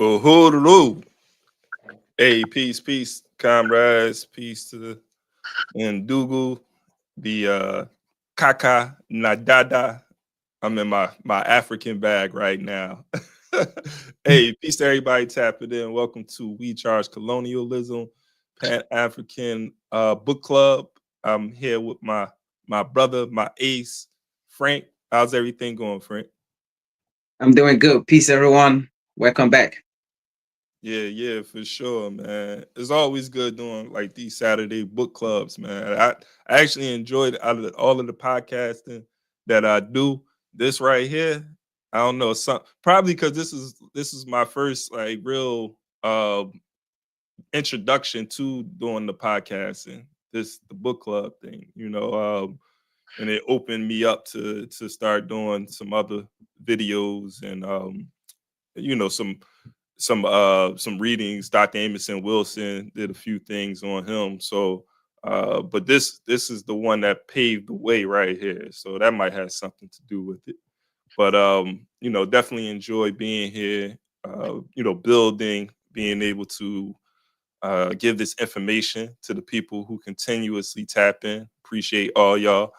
Oh, hoodoo. Hey, peace, comrades. Peace to the Ndugu, the Kaka Nadada. I'm in my African bag right now. Hey, peace to everybody tapping in. Welcome to We Charge Colonialism, Pan-Afrikan book club. I'm here with my brother, my ace, Frank. How's everything going, Frank? I'm doing good. Peace, everyone. Welcome back. Yeah, for sure, man. It's always good doing like these Saturday book clubs, man. I actually enjoyed out of all of the podcasting that I do. This right here, I don't know, some probably because this is my first like real introduction to doing the podcasting, the book club thing, and it opened me up to start doing some other videos and you know some some readings. Dr. Amerson Wilson did a few things on him. So but this is the one that paved the way right here. So that might have something to do with it. But definitely enjoy being here, building, being able to give this information to the people who continuously tap in. Appreciate all y'all.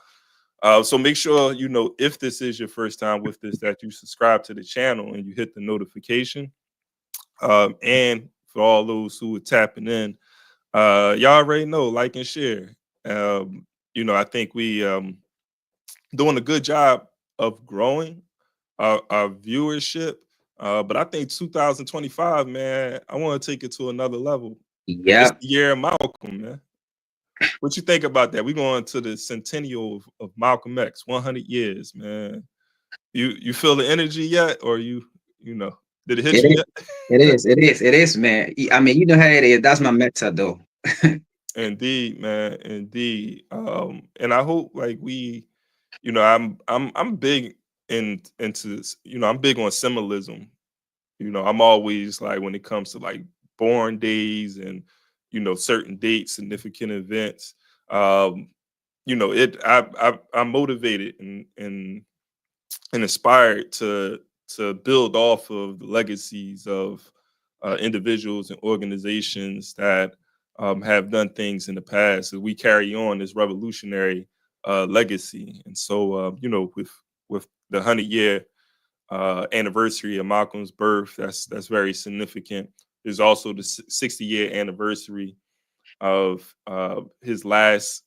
So make sure, if this is your first time with this, that you subscribe to the channel and you hit the notification. And for all those who are tapping in, y'all already know, like and share. I think we doing a good job of growing our viewership. But I think 2025, man, I want to take it to another level. It's Yep. the year of Malcolm, man. What you think about that? We're going to the centennial of Malcolm X, 100 years, man. You feel the energy yet, or you know did it hit It you is. yet? It is. It is. It is, man. I mean, you know how it is. That's my method, though. Indeed, man, indeed. And I hope like I'm big into I'm big on symbolism. I'm always like when it comes to like born days and certain dates, significant events. Um, I'm motivated and inspired to build off of the legacies of individuals and organizations that have done things in the past. As we carry on this revolutionary legacy, and so with the 100-year anniversary of Malcolm's birth, that's very significant. There's also the 60-year anniversary of his last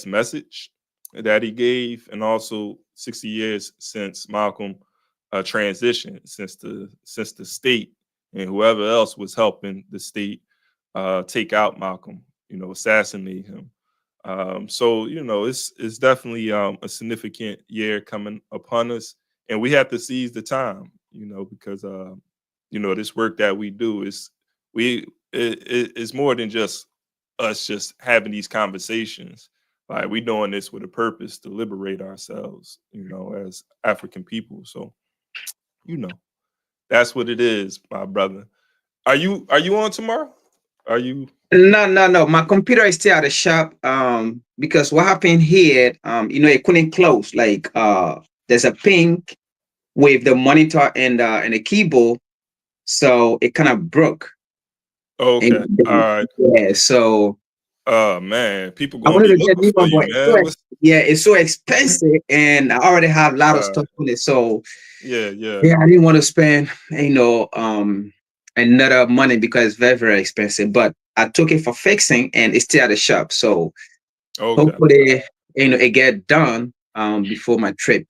message that he gave, and also 60 years since Malcolm transitioned, since the state and whoever else was helping the state take out Malcolm, assassinate him. So it's definitely a significant year coming upon us, and we have to seize the time, because this work that we do it's more than just us just having these conversations. Like we doing this with a purpose to liberate ourselves, as African people. So, you know, that's what it is, my brother. Are you on tomorrow? Are you No, no, no. My computer is still at the shop. Because what happened here, it couldn't close. Like, there's a ping with the monitor and the keyboard, so it kind of broke. And okay? All right. yeah, so Oh man, people I gonna wanted be to get looking new for one, you, but man. yeah, it's so expensive, and I already have a lot of Uh stuff on it. So yeah. yeah, I didn't want to spend, another money because it's very, very expensive. But I took it for fixing, and it's still at the shop. So Okay. hopefully, it get done before my trip.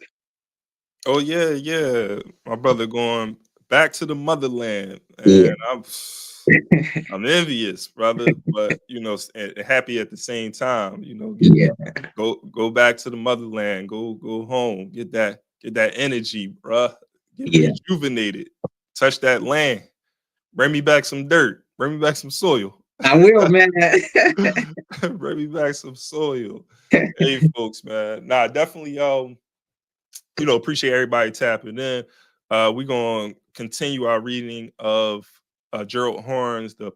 Oh yeah. My brother going back to the motherland, Yeah, and I'm envious, brother, but and happy at the same time. yeah, Go back to the motherland. Go home. Get that energy, bruh. Get yeah. rejuvenated. Touch that land. Bring me back some dirt. Bring me back some soil. I will, man. Bring me back some soil. Hey, folks, man. Nah, definitely. Appreciate everybody tapping in. We're gonna continue our reading of Gerald Horne's The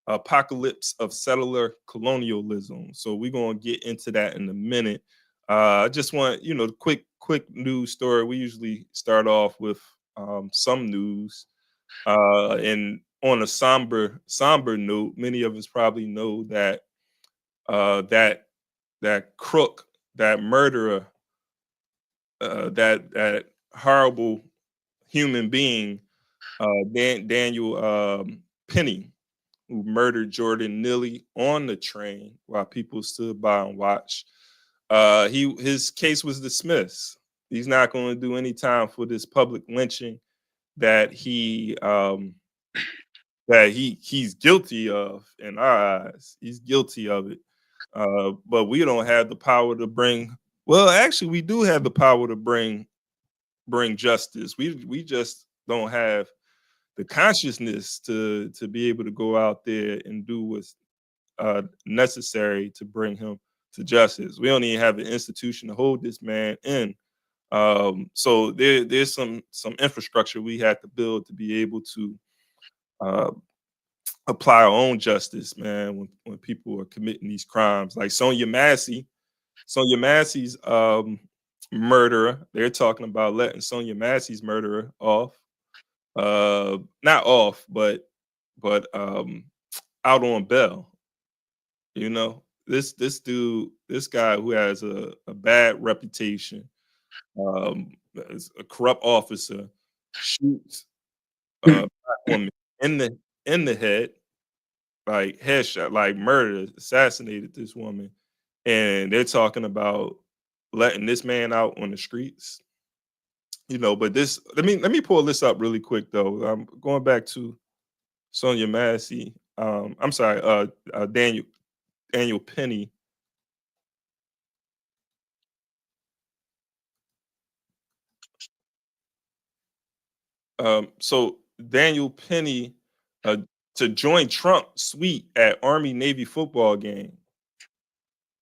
Apocalypse of Settler Colonialism. So we're gonna get into that in a minute. I just want, quick news story. We usually start off with some news. And on a somber note, many of us probably know that that crook, that murderer, that horrible human being, Daniel Penny, who murdered Jordan Neely on the train while people stood by and watched. His case was dismissed. He's not going to do any time for this public lynching that he's guilty of in our eyes. He's guilty of it. But we don't have the power to bring. Well, actually, we do have the power to bring justice. We just don't have the consciousness to be able to go out there and do what's necessary to bring him to justice. We don't even have an institution to hold this man in. So there's some infrastructure we have to build to be able to apply our own justice, man, when people are committing these crimes. Like Sonia Massey's murderer. They're talking about letting Sonia Massey's murderer off. Not off, but out on bail. You know, this guy who has a bad reputation, is a corrupt officer, shoots a black woman in the head, like headshot, like murder, assassinated this woman, and they're talking about letting this man out on the streets. You know, but this let me pull this up really quick though. I'm going back to Sonia Massey. I'm sorry, Daniel Penny. So Daniel Penny, to join Trump suite at Army Navy football game.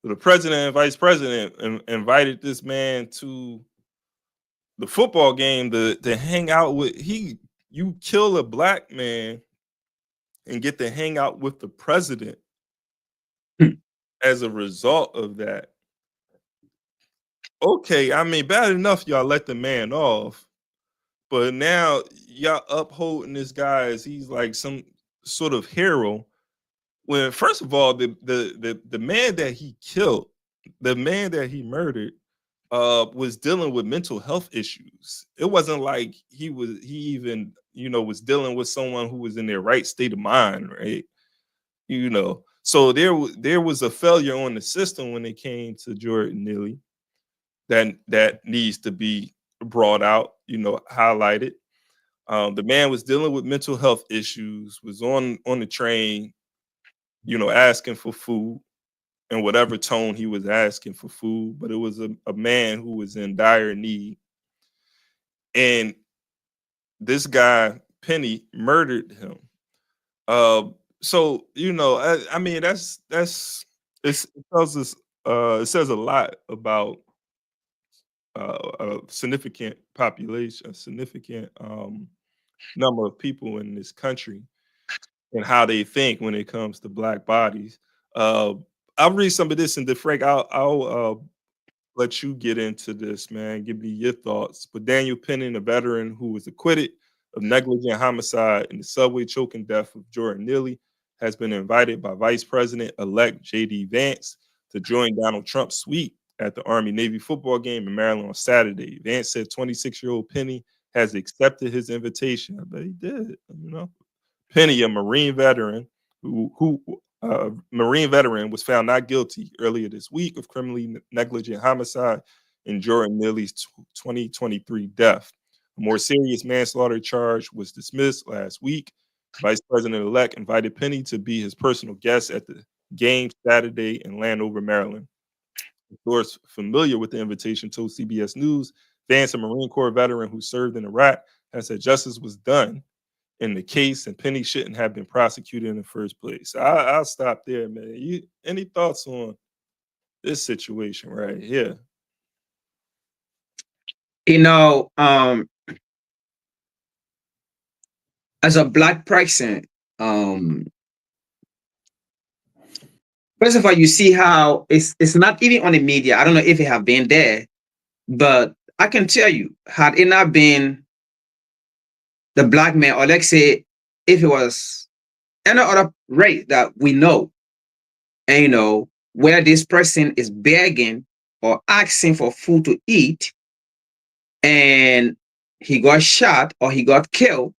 So the president and vice president invited this man to the football game to hang out with. You kill a black man and get to hang out with the president as a result of that. Okay, I mean, bad enough y'all let the man off, but now y'all upholding this guy as he's like some sort of hero. When first of all, the man that he killed, the man that he murdered, was dealing with mental health issues. It wasn't like he even was dealing with someone who was in their right state of mind, right? So there was a failure on the system when it came to Jordan Neely that needs to be brought out, highlighted. The man was dealing with mental health issues, was on the train, asking for food in whatever tone he was asking for food, but it was a man who was in dire need. And this guy, Penny, murdered him. So, I mean, it tells us, it says a lot about a significant population, a significant number of people in this country and how they think when it comes to black bodies. I'll read some of this, and Frank, I'll let you get into this, man. Give me your thoughts. But Daniel Penny, a veteran who was acquitted of negligent homicide in the subway choking death of Jordan Neely, has been invited by Vice President-elect J.D. Vance to join Donald Trump's suite at the Army-Navy football game in Maryland on Saturday. Vance said 26-year-old Penny has accepted his invitation. I bet he did, Penny, a Marine veteran Marine veteran, was found not guilty earlier this week of criminally negligent homicide in Jordan Neely's 2023 death. A more serious manslaughter charge was dismissed last week. Vice President-elect invited Penny to be his personal guest at the game Saturday in Landover, Maryland. A source familiar with the invitation told CBS News, Vance, a Marine Corps veteran who served in Iraq, has said justice was done in the case and Penny shouldn't have been prosecuted in the first place. I'll stop there, man. Any thoughts on this situation right here? As a black person, first of all, you see how it's not even on the media. I don't know if it have been there, but I can tell you, had it not been the black man, or let's say if it was any other race that we know, and where this person is begging or asking for food to eat, and he got shot or he got killed,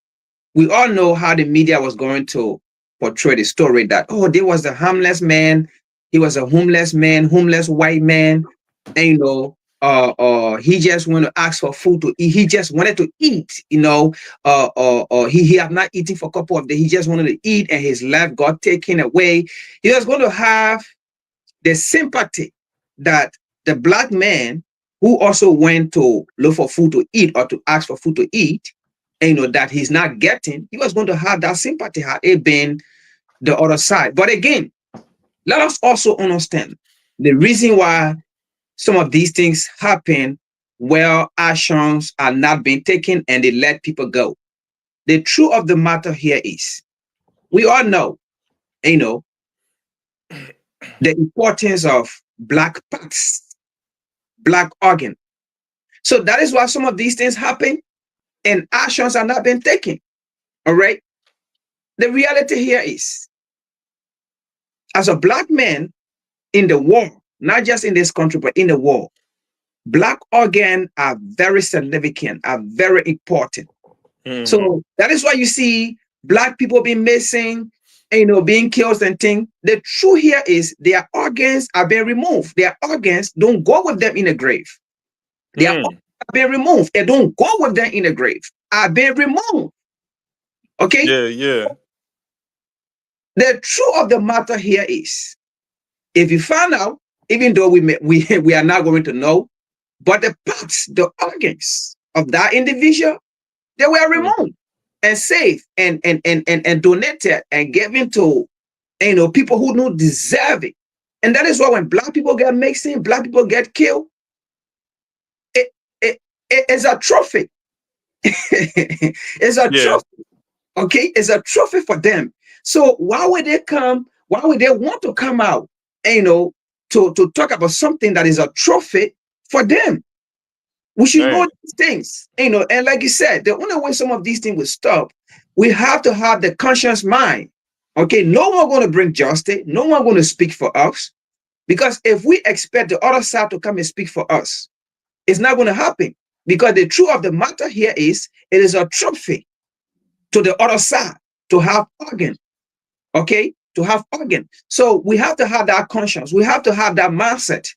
we all know how the media was going to portray the story that, oh, there was a homeless man, he was a homeless man, homeless white man, and he just wanted to ask for food to eat. He just wanted to eat, he had not eaten for a couple of days. He just wanted to eat, and his life got taken away. He was going to have the sympathy that the black man who also went to look for food to eat or to ask for food to eat, and that he's not getting, he was going to have that sympathy had it been the other side. But again, let us also understand the reason why some of these things happen where actions are not being taken and they let people go. The truth of the matter here is, we all know, the importance of black parts, black organ. So that is why some of these things happen and actions are not being taken. All right. The reality here is, as a black man in the world, not just in this country, but in the world, black organs are very significant, are very important. So that is why you see black people being missing, being killed and things. The truth here is their organs are being removed. Their organs don't go with them in the grave. Their organs are being removed. They don't go with them in the grave. Are being removed. Okay? Yeah. The truth of the matter here is, if you find out, even though we are not going to know, but the parts, the organs of that individual, they were removed and saved and donated and given to people who don't deserve it. And that is why when black people get missing, black people get killed, it is a trophy. It's a trophy. Okay, it's a trophy for them. So why would they come? Why would they want to come out, to talk about something that is a trophy for them? We should know these things, and like you said, the only way some of these things will stop, we have to have the conscious mind. Okay, no one going to bring justice, no one going to speak for us, because if we expect the other side to come and speak for us, it's not going to happen. Because the truth of the matter here is, it is a trophy to the other side to have organ, okay, to have organ. So we have to have that conscience. We have to have that mindset,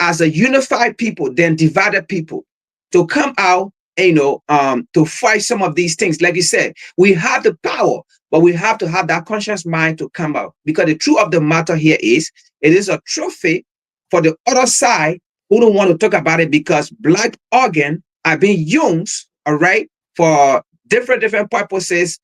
as a unified people, then divided people, to come out, to fight some of these things. Like you said, we have the power, but we have to have that conscious mind to come out. Because the truth of the matter here is, it is a trophy for the other side who don't want to talk about it, because black organ are being used, all right, for different purposes,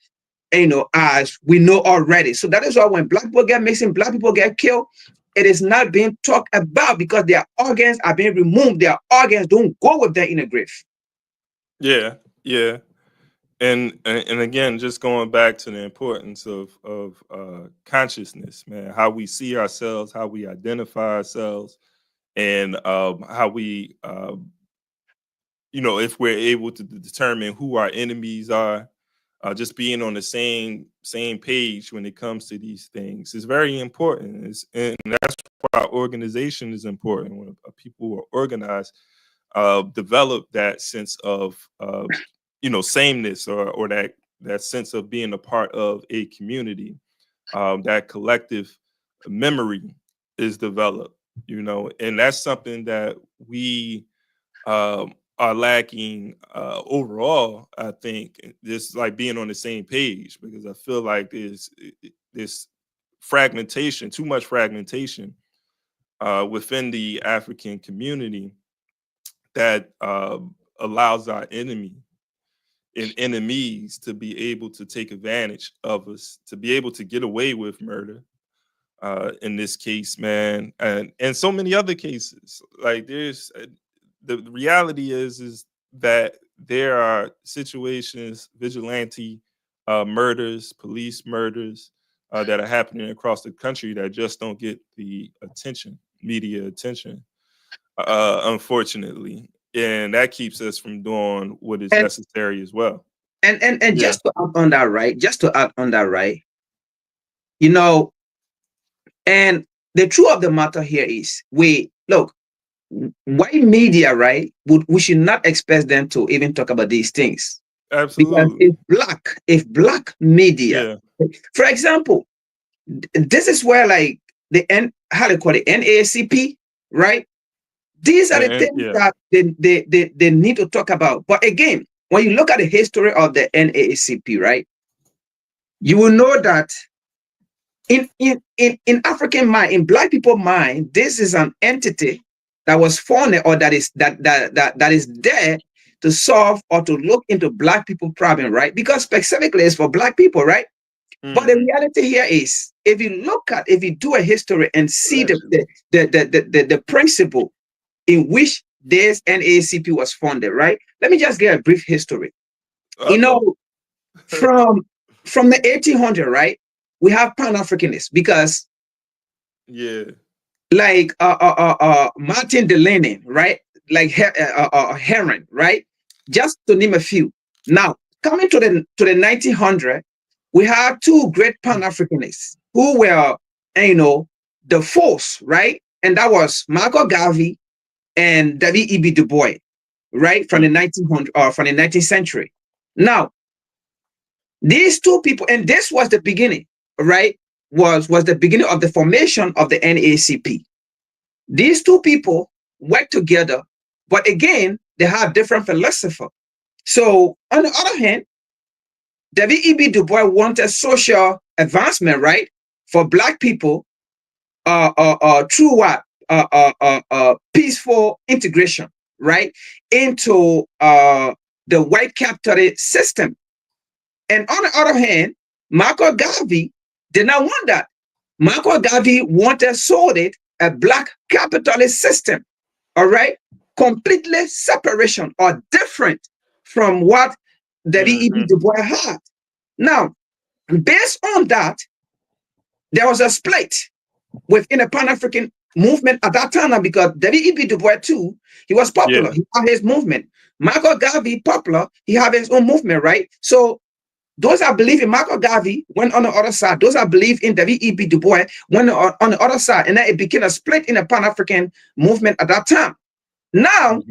as we know already. So that is why when black people get missing, black people get killed, it is not being talked about, because their organs are being removed. Their organs don't go with them in the grave. Yeah. And again, just going back to the importance of consciousness, man, how we see ourselves, how we identify ourselves, and how we, if we're able to determine who our enemies are, just being on the same page when it comes to these things is very important. And that's why organization is important. When people who are organized develop that sense of sameness, or that sense of being a part of a community. That collective memory is developed, and that's something that we are lacking overall. I think just like being on the same page, because I feel like there's this fragmentation, too much fragmentation within the African community that allows our enemies to be able to take advantage of us, to be able to get away with murder. In this case, man, and so many other cases. Like there's the reality is that there are situations, vigilante murders, police murders that are happening across the country that just don't get the media attention, unfortunately, and that keeps us from doing what is necessary as well. And Yeah. just to add on that, right? Just to add on that, right? You know, and the truth of the matter here is, white media, right? We should not expect them to even talk about these things, because Absolutely. if black media, Yeah. for example, this is where like how do you call it, NAACP, right? These are the things Yeah. that they need to talk about. But again, when you look at the history of the NAACP, right, you will know that in African mind, in black people mind, this is an entity that was formed, or that is there to solve or to look into black people problem, right? Because specifically it's for black people, right? But the reality here is, if you do a history and see the principle in which this NAACP was founded, right? Let me just give a brief history. You know, from the 1800s, right? We have Pan-Africanists, because like Martin Delaney, right? Like Heron, right? Just to name a few. Now, coming to the 1900s, we have two great Pan-Africanists who were, the force, right? And that was Marco Garvey and David E.B. Du Bois, right? From the 1900 or from the 19th century. Now, these two people, and this was the beginning, right? Was the beginning of the formation of the NAACP. These two people work together, but again, they have different philosophy. So, on the other hand, David E.B. Du Bois wanted social advancement, right, for black people, through what? Peaceful integration, right, into the white capitalist system. And on the other hand, Marco Garvey did not want that. Marco Garvey wanted solely a black capitalist system, all right? Completely separation or different from what David E.B. Du Bois had. Now, based on that, there was a split within the Pan-African movement at that time, because David E.B. Du Bois too, he was popular. Yeah. He had his movement. Marco Garvey, popular, he had his own movement, right? So those that believe in Marco Garvey went on the other side. Those that believe in David E.B. Du Bois went on the other side. And then it became a split in the Pan-African movement at that time. Now,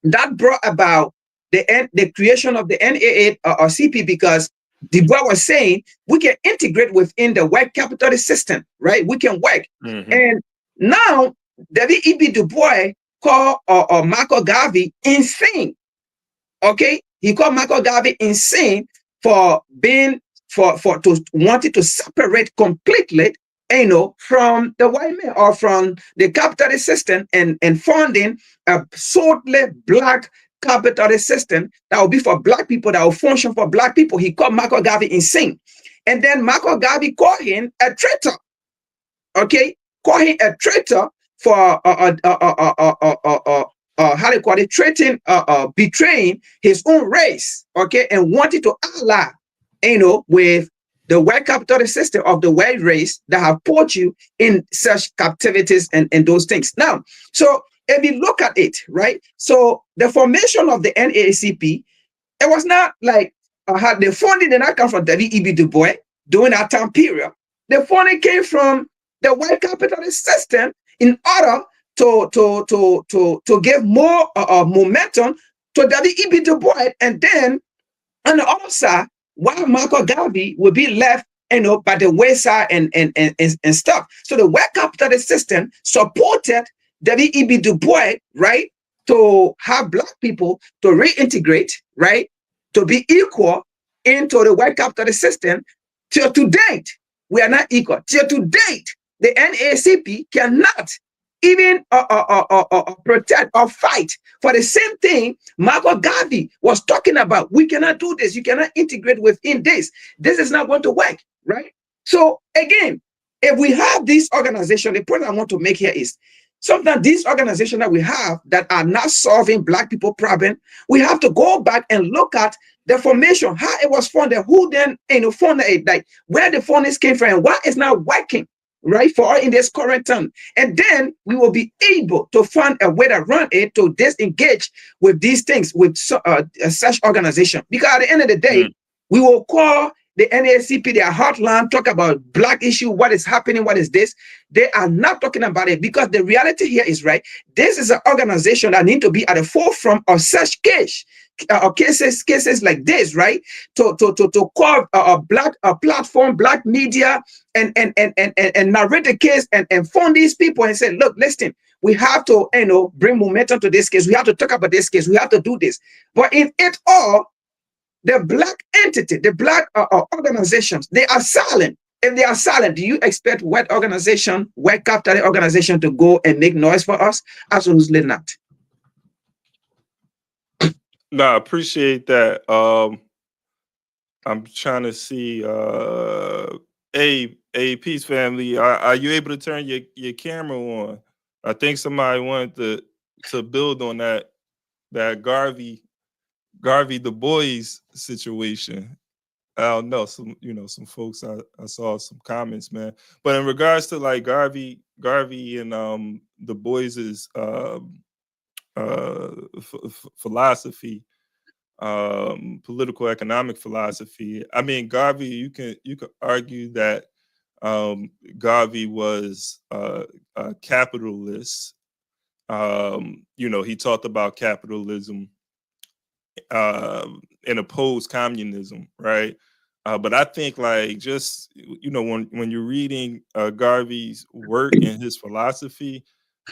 that brought about the creation of the NAACP, because Du Bois was saying we can integrate within the white capitalist system, right? We can work. And now, David E.B. Du Bois called Marco Garvey insane. Okay? He called Marco Garvey insane for wanting to separate completely, from the white man or from the capitalist system, and founding a solely black capitalist system that will be for black people, that will function for black people. He called Marco Garvey insane. And then Marco Garvey called him a traitor. Okay? Called him a traitor for how do you call it, betraying his own race, okay, and wanting to ally, with the white capitalist system of the white race that have put you in such captivities and those things. Now, so if you look at it, right, so the formation of the NAACP, it was not like the funding did not come from David E.B. Du Bois during that time period. The funding came from the white capitalist system in order to give more momentum to David E.B. Du Bois. And then on the other side, while Marco Garvey will be left, by the wayside and stuff. So the white capitalist system supported David E.B. Du Bois, right, to have black people to reintegrate, right, to be equal into the white capitalist system. Till to date, we are not equal. Till to date, the NAACP cannot even protect or fight for the same thing Marco Garvey was talking about. We cannot do this. You cannot integrate within this. This is not going to work, right? So again, if we have this organization, the point I want to make here is, sometimes these organizations that we have that are not solving black people problem, we have to go back and look at the formation, how it was funded, who then funded it, like where the fundings came from, and why it's not working, right, for us in this current time. And then we will be able to find a way to run it, to disengage with these things, with such organization. Because at the end of the day, We will call the NAACP, their hotline, talk about Black issue, what is happening, what is this. They are not talking about it because the reality here is, right, this is an organization that need to be at the forefront of such cases like this, right? To call a Black platform, Black media, and narrate the case and phone these people and say, look, listen, we have to, bring momentum to this case. We have to talk about this case. We have to do this. But in it all, the Black entity, the Black organizations, they are silent. If they are silent, do you expect white organization, white capital organization to go and make noise for us? Absolutely not. No, I appreciate that. I'm trying to see. Peace family. Are you able to turn your camera on? I think somebody wanted to build on that Garvey Du Bois situation. I don't know, some folks I saw some comments, man. But in regards to like Garvey and Du Bois's philosophy, political economic philosophy. I mean, Garvey, you can argue that Garvey was a capitalist. He talked about capitalism and opposed communism, right? But I think like just when you're reading Garvey's work and his philosophy,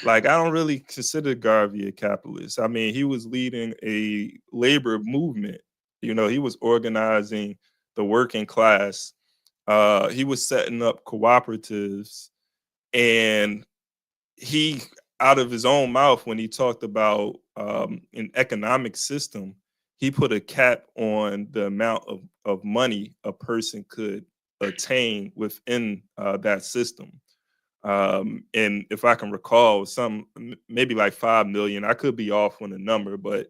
like I don't really consider Garvey a capitalist. I mean, he was leading a labor movement. He was organizing the working class. He was setting up cooperatives, and he, out of his own mouth, when he talked about an economic system, he put a cap on the amount of money a person could attain within that system. And if I can recall, maybe like 5 million. I could be off on the number, but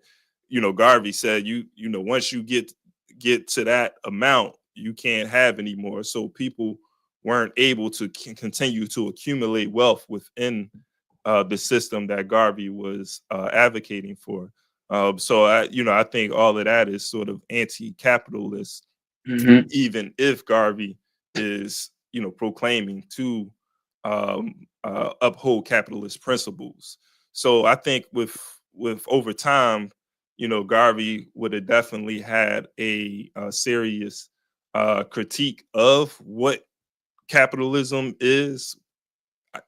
Garvey said once you get to that amount, you can't have any more. So people weren't able to continue to accumulate wealth within the system that Garvey was advocating for. So I think all of that is sort of anti-capitalist, even if Garvey is proclaiming to uphold capitalist principles. So I think with over time, Garvey would have definitely had a serious critique of what capitalism is.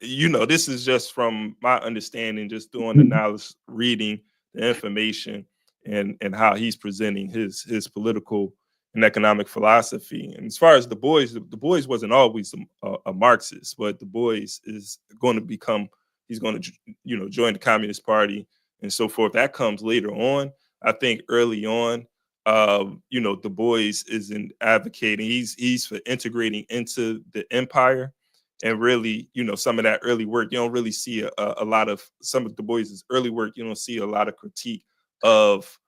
This is just from my understanding, just doing the knowledge, reading the information, and how he's presenting his political and economic philosophy. And as far as Du Bois wasn't always a Marxist, but Du Bois is going to become, he's going to, join the Communist Party and so forth. That comes later on. I think early on, Du Bois isn't advocating. He's for integrating into the empire. And really, some of that early work, you don't really see a lot of some of Du Bois's early work. You don't see a lot of critique of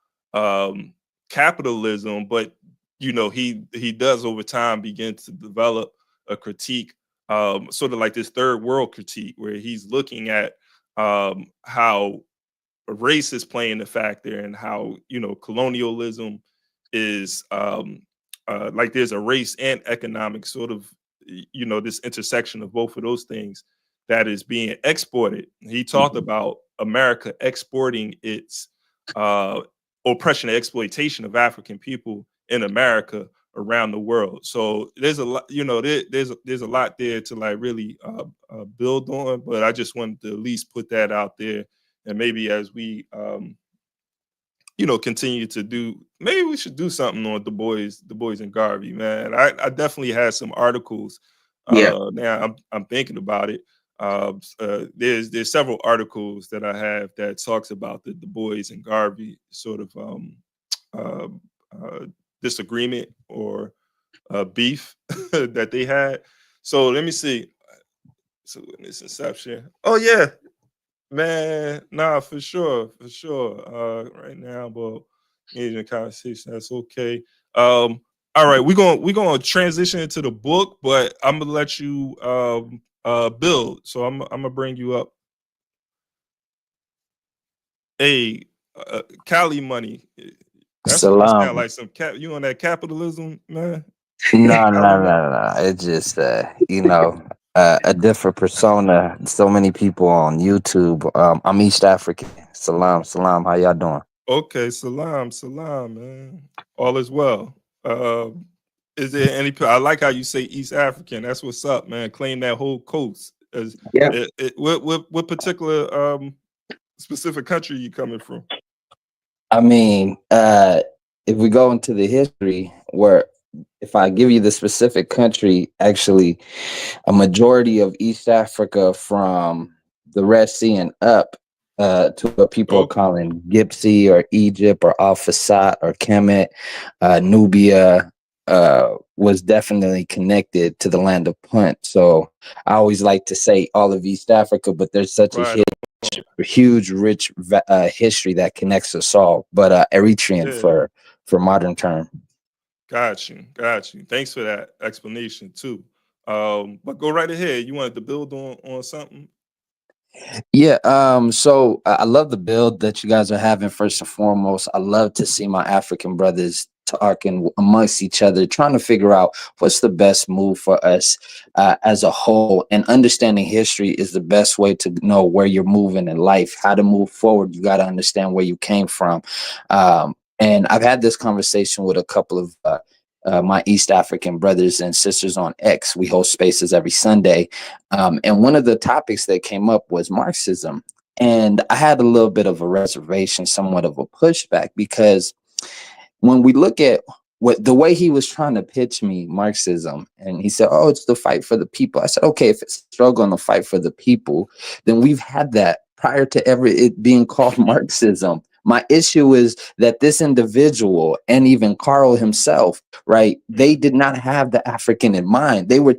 capitalism, but he does over time begin to develop a critique, sort of like this third world critique, where he's looking at how race is playing a factor and how colonialism is like there's a race and economic sort of this intersection of both of those things that is being exported. He talked about America exporting its oppression and exploitation of African people in America around the world. So there's a lot, there's a lot there to like really build on. But I just wanted to at least put that out there, and maybe as we continue to do, maybe we should do something on Du Bois and Garvey, man. I definitely had some articles. Now I'm thinking about it. There's several articles that I have that talks about the Du Bois and Garvey sort of disagreement or beef that they had. So let me see. So in this inception. Oh yeah, man, nah, for sure. Right now, but engaging conversation, that's okay. All right, we're gonna transition into the book, but I'm gonna let you build. So I'm gonna bring you up. Hey, Cali Money, That's what it sounds Salam. like. You on that capitalism, man? No, I no, don't know. no, no. It's just a different persona. So many people on YouTube. I'm East African. Salam, salam. How y'all doing? Okay, salam, man. All is well. Is there any? I like how you say East African. That's what's up, man. Claim that whole coast. Yeah. What particular specific country you coming from? I mean, if we go into the history, where if I give you the specific country, actually, a majority of East Africa from the Red Sea and up to what people are Okay, calling Gypsy or Egypt or Al Fasat or Kemet, Nubia, was definitely connected to the land of Punt. So I always like to say all of East Africa, but there's such a right. huge, rich history that connects us all. But Eritrean Yeah, for modern term. got you. Thanks for that explanation too. But go right ahead. You wanted to build on something? Yeah, so I love the build that you guys are having. First and foremost, I love to see my African brothers talking amongst each other, trying to figure out what's the best move for us as a whole. And understanding history is the best way to know where you're moving in life, how to move forward. You got to understand where you came from. And I've had this conversation with a couple of my East African brothers and sisters on X. We host spaces every Sunday. And one of the topics that came up was Marxism. And I had a little bit of a reservation, somewhat of a pushback, because when we look at what the way he was trying to pitch me Marxism, and he said, "Oh, it's the fight for the people." I said, "Okay, if it's a struggle and the fight for the people, then we've had that prior to ever it being called Marxism." My issue is that this individual and even Carl himself, right? They did not have the African in mind. They were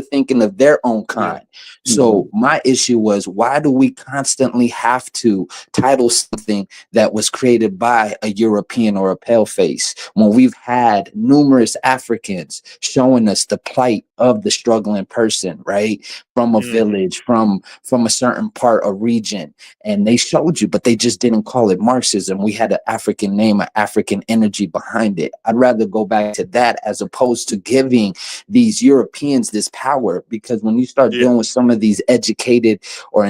thinking of their own Yeah. kind. So my issue was, why do we constantly have to title something that was created by a European or a paleface when we've had numerous Africans showing us the plight of the struggling person, right? From a village, from a certain part or region, and they showed you, but they just didn't call it Marxism. We had an African name, an African energy behind it. I'd rather go back to that as opposed to giving these Europeans this power, because when you start Yeah. dealing with some of these educated or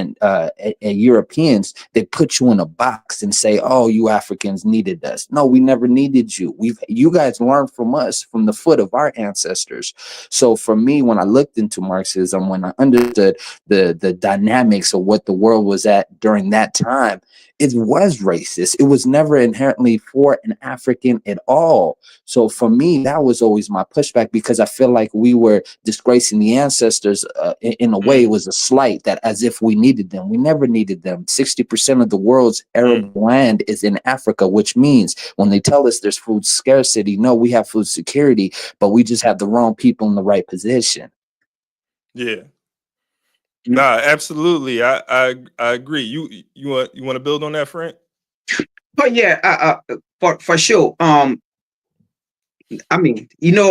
Europeans, they put you in a box and say, "Oh, you Africans needed us." No, we never needed you. You guys learned from us, from the foot of our ancestors. So for me, when I looked into Marxism, when I understood the dynamics of what the world was at during that time, it was racist. It was never inherently for an African at all. So for me, that was always my pushback, because I feel like we were disgracing the ancestors. In a way, it was a slight, that as if we needed them. We never needed them. 60% of the world's arable land is in Africa, which means when they tell us there's food scarcity, no, we have food security, but we just have the wrong people in the right position. Yeah. Nah, absolutely. I agree. You want to build on that, Frank? But yeah, for sure. I mean,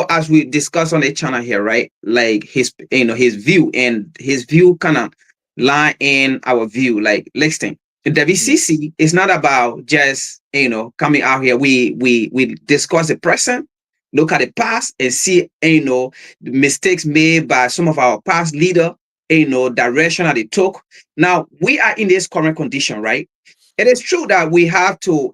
as we discuss on the channel here, right? Like his view, and his view kind of lie in our view. Like, listen, the WCC is not about just coming out here. We discuss the present, look at the past, and see the mistakes made by some of our past leader. Direction that they took. Now we are in this current condition, right? It is true that we have to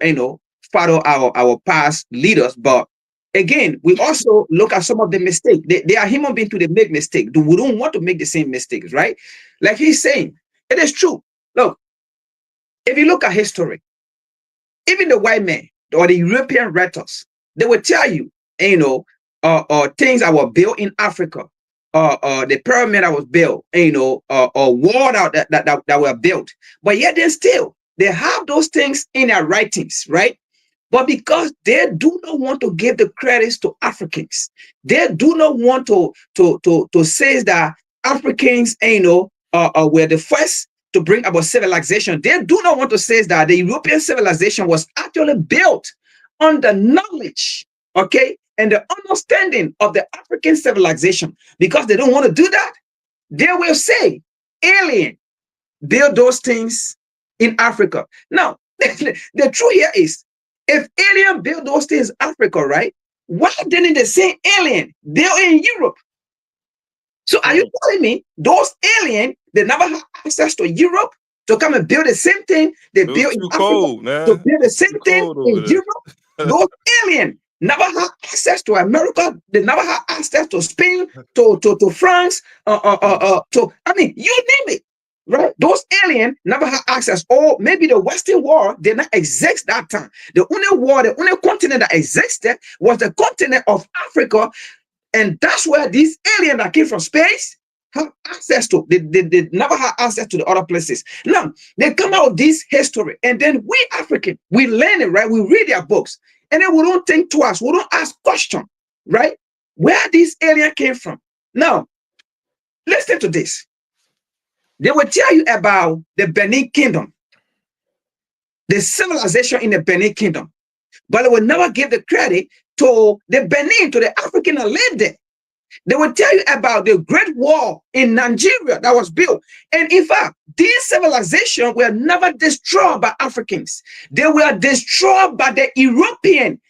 follow our past leaders, but again, we also look at some of the mistakes. They are human beings to make mistakes. We don't want to make the same mistakes, right? Like he's saying, it is true. Look, if you look at history, even the white men or the European writers, they will tell you, things that were built in Africa, the pyramid that was built, or wall that were built. But yet they have those things in their writings, right? But because they do not want to give the credits to Africans, they do not want to say that Africans, were the first to bring about civilization. They do not want to say that the European civilization was actually built on the knowledge, okay, and the understanding of the African civilization. Because they don't want to do that, they will say alien build those things in Africa. Now, the truth here is, If alien built those things in Africa, right? Why didn't the same alien build in Europe? So are you telling me those aliens, they never had access to Europe to come and build the same thing they It was built in too Africa, cold, man. to build the It's same too thing cold in over there. Europe? Those aliens never had access to America. They never had access to Spain, to France, to, I mean, you name it, right? Those aliens never had access. Or maybe the Western world did not exist that time. The only continent that existed was the continent of Africa, and that's where these aliens that came from space have access to. They never had access to the other places. Now, they come out with this history, and then we African, we learn it, right? We read their books, and then we don't think twice. We don't ask questions, right? Where these aliens came from. Now, listen to this. They will tell you about the Benin Kingdom, the civilization in the Benin Kingdom, but they will never give the credit to the Benin, to the African that lived there. They will tell you about the Great Wall in Nigeria that was built. And in fact, these civilizations were never destroyed by Africans. They were destroyed by the European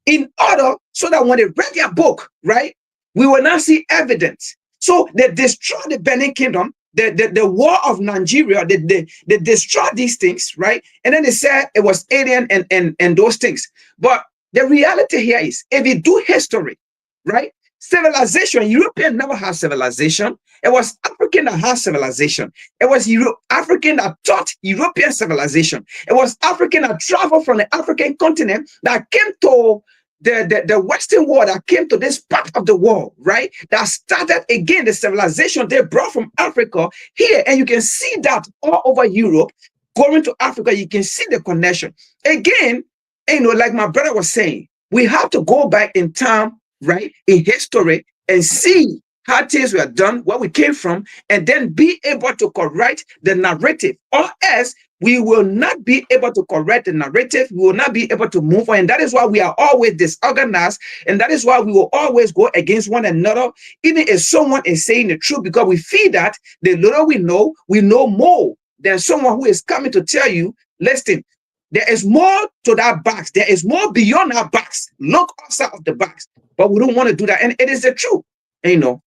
in order so that when they read their book, right, we will now see evidence. So they destroyed the Benin Kingdom, the war of Nigeria, they destroyed these things, right? And then they said it was alien and those things. But the reality here is, if you do history, right, civilization, European never had civilization. It was African that had civilization. It was African that taught European civilization. It was African that traveled from the African continent that came to the Western world, that came to this part of the world, right? That started again the civilization they brought from Africa here. And you can see that all over Europe, going to Africa, you can see the connection. Again, you know, like my brother was saying, we have to go back in time, right, in history, and see how things were done, where we came from, and then be able to correct the narrative, or else we will not be able to correct the narrative. We will not be able to move on. And that is why we are always disorganized. And that is why we will always go against one another, even if someone is saying the truth, because we feel that the little we know more than someone who is coming to tell you, listen, there is more to that box. There is more beyond that box. Look outside of the box. But we don't want to do that. And it is the truth, you know.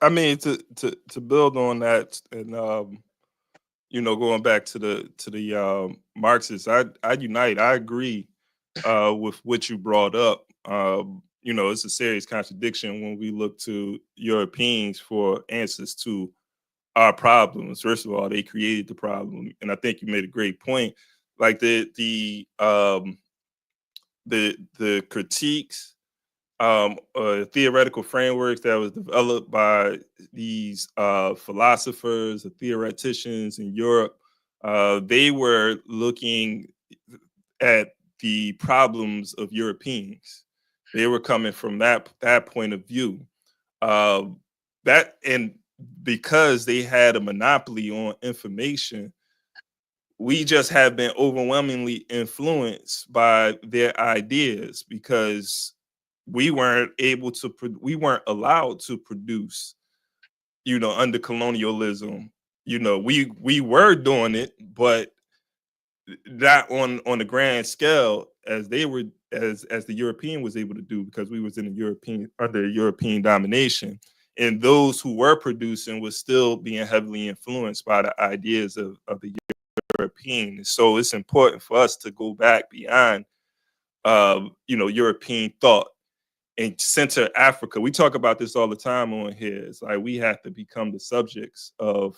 I mean, to build on that, and you know, going back to the Marxists, I unite. I agree with what you brought up. You know, it's a serious contradiction when we look to Europeans for answers to our problems. First of all, they created the problem, and I think you made a great point. Like the critiques, theoretical frameworks that was developed by these philosophers, the theoreticians in Europe. They were looking at the problems of Europeans. They were coming from that point of view. And because they had a monopoly on information, we just have been overwhelmingly influenced by their ideas, because we weren't allowed to produce, you know, under colonialism. You know, we were doing it, but not on the grand scale as they were, as the European was able to do, because we was under European domination. And those who were producing was still being heavily influenced by the ideas of the European. So it's important for us to go back beyond you know, European thought and center Africa. We talk about this all the time on here. It's like we have to become the subjects of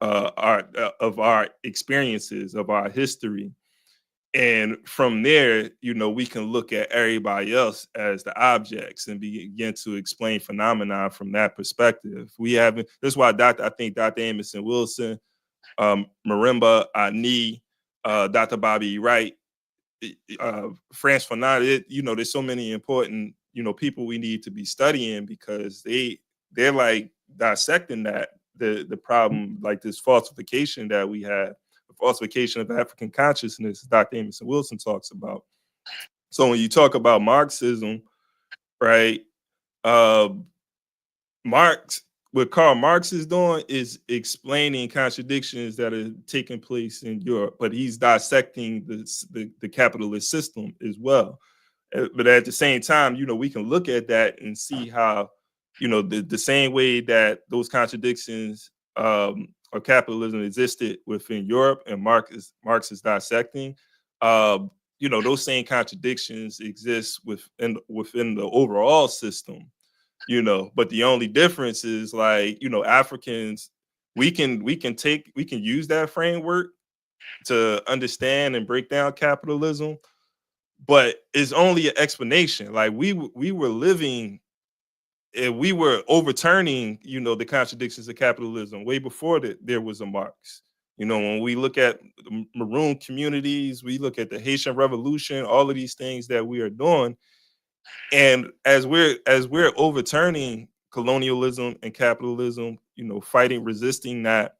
our experiences, of our history. And from there, you know, we can look at everybody else as the objects and begin to explain phenomena from that perspective. We haven't. That's why I think Dr. Emerson Wilson, Marimba Ani, Dr. Bobby Wright, Frantz Fanon, you know, there's so many important, you know, people we need to be studying, because they're like dissecting the problem, like this falsification that we have, the falsification of African consciousness, Dr. Emerson Wilson talks about. So when you talk about Marxism, right, Marx what Karl Marx is doing is explaining contradictions that are taking place in Europe, but he's dissecting the capitalist system as well. But at the same time, you know, we can look at that and see how, you know, the same way that those contradictions of capitalism existed within Europe, and Marx is dissecting, you know, those same contradictions exist within the overall system, you know. But the only difference is, like, you know, Africans, we can use that framework to understand and break down capitalism, but it's only an explanation. Like, we were living, and we were overturning, you know, the contradictions of capitalism way before there was a Marx. You know, when we look at the maroon communities, we look at the Haitian Revolution, all of these things that we are doing, and as we're overturning colonialism and capitalism, you know, fighting, resisting that,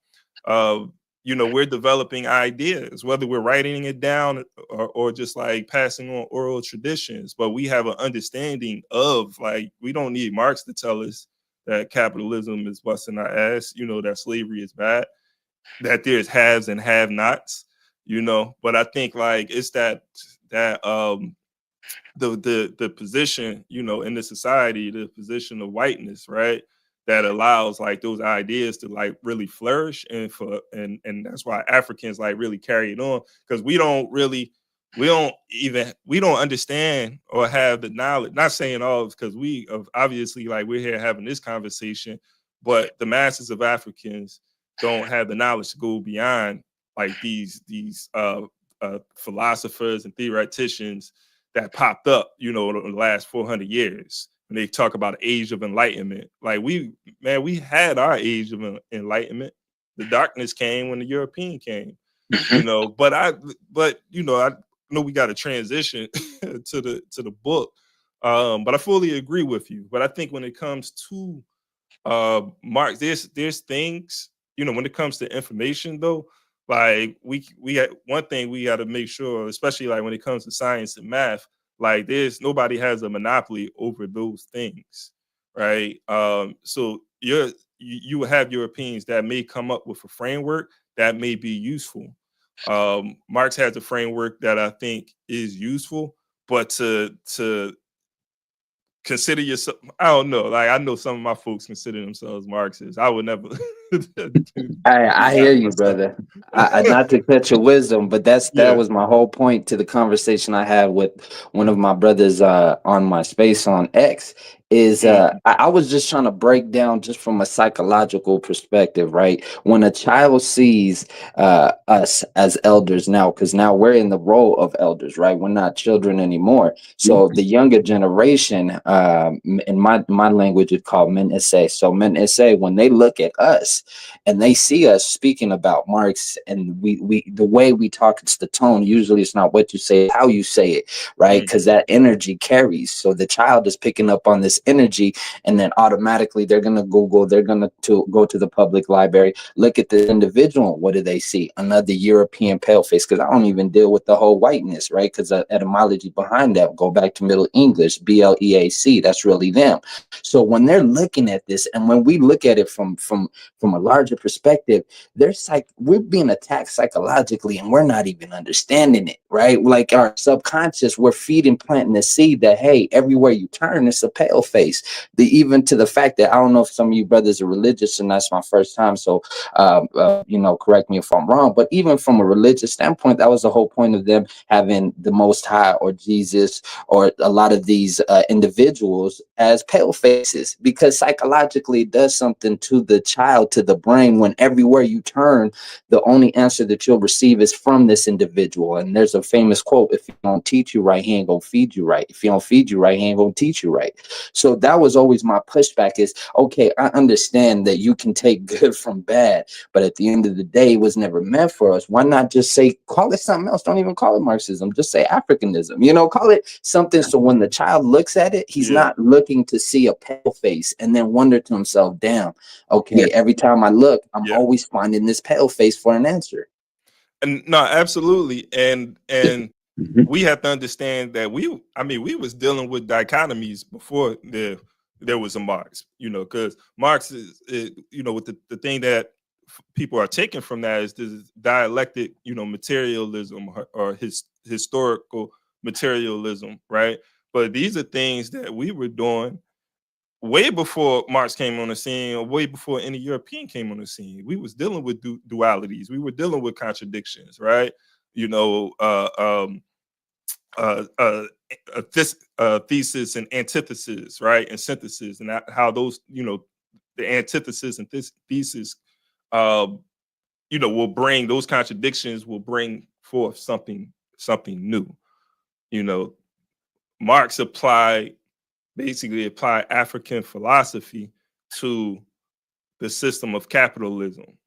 you know, we're developing ideas, whether we're writing it down or just like passing on oral traditions. But we have an understanding of, like, we don't need Marx to tell us that capitalism is busting our ass, you know, that slavery is bad, that there's haves and have nots, you know. But I think, like, it's that the position, you know, in the society, the position of whiteness, right, that allows, like, those ideas to, like, really flourish, and that's why Africans, like, really carry it on, because we don't understand or have the knowledge. Not saying all, because obviously, like, we're here having this conversation, but the masses of Africans don't have the knowledge to go beyond, like, these philosophers and theoreticians that popped up, you know, in the last 400 years. When they talk about age of enlightenment, like, we had our age of enlightenment. The darkness came when the European came, you know. But you know, I know we got to transition to the book, but I fully agree with you. But I think when it comes to Marx, there's things, you know, when it comes to information, though, like, we had one thing we got to make sure, especially, like, when it comes to science and math, like, nobody has a monopoly over those things, right? So you will have Europeans that may come up with a framework that may be useful. Marx has a framework that I think is useful, but to consider yourself, I don't know. Like, I know some of my folks consider themselves Marxists. I would never. I hear you, brother. I not to cut your wisdom, but that was my whole point to the conversation I had with one of my brothers on my space on X. Is I was just trying to break down, just from a psychological perspective, right? When a child sees us as elders now, because now we're in the role of elders, right? We're not children anymore. So the younger generation, in my language, is called men essae. So men essae, when they look at us and they see us speaking about Marx, and we the way we talk, it's the tone. Usually it's not what you say, how you say it, right? Because that energy carries. So the child is picking up on this energy, and then automatically they're going to Google, they're going to go to the public library, look at the individual. What do they see? Another European paleface, because I don't even deal with the whole whiteness, right? Because the etymology behind that, go back to Middle English, BLEAC, that's really them. So when they're looking at this, and when we look at it from a larger perspective, we're being attacked psychologically, and we're not even understanding it, right? Like, our subconscious, we're planting the seed that, hey, everywhere you turn, it's a pale face. Even to the fact that, I don't know if some of you brothers are religious, and that's my first time, so you know, correct me if I'm wrong, but even from a religious standpoint, that was the whole point of them having the Most High or Jesus or a lot of these individuals as pale faces, because psychologically it does something to the child, to the brain, when everywhere you turn, the only answer that you'll receive is from this individual. And there's a famous quote: if he don't teach you right, he ain't gonna feed you right. If he don't feed you right, he ain't gonna teach you right. So that was always my pushback, is, okay, I understand that you can take good from bad, but at the end of the day, it was never meant for us. Why not just call it something else? Don't even call it Marxism, just say Africanism, you know, call it something. So when the child looks at it, he's not looking to see a pale face and then wonder to himself, damn, okay, every time I look, I'm always finding this pale face for an answer. And no, absolutely. And we have to understand that we was dealing with dichotomies before there was a Marx, you know, because Marx is, you know, with the thing that people are taking from that is this dialectic, you know, materialism or his historical materialism, right? But these are things that we were doing way before Marx came on the scene, or way before any European came on the scene. We was dealing with dualities. We were dealing with contradictions, right? You know, thesis and antithesis, right, and synthesis, and how those, you know, the antithesis and this thesis, you know, will bring those contradictions, will bring forth something new. You know, Marx basically applied African philosophy to the system of capitalism.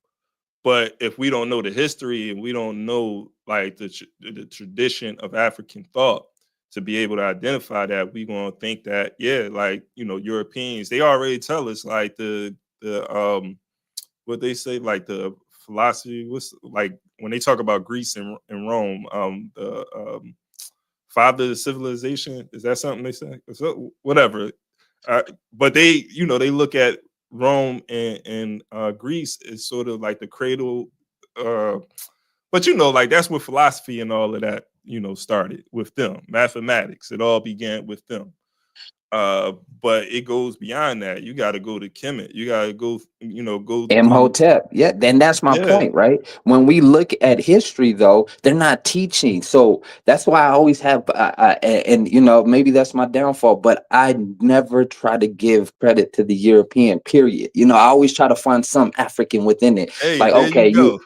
But if we don't know the history and we don't know like the tradition of African thought to be able to identify that, we're gonna think that, yeah, like, you know, Europeans, they already tell us like the what they say, like the philosophy was like when they talk about Greece and Rome, the father of civilization, is that something they say? So, whatever. But they, you know, they look at Rome and Greece is sort of like the cradle. But you know, like that's where philosophy and all of that, you know, started with them. Mathematics, it all began with them. But it goes beyond that. You got to go to Kemet. You got to go, you know, go through. Imhotep. Yeah, then that's my point, right? When we look at history, though, they're not teaching. So that's why I always have, and you know, maybe that's my downfall, but I never try to give credit to the European, period. You know, I always try to find some African within it. Hey, like, there okay, you go.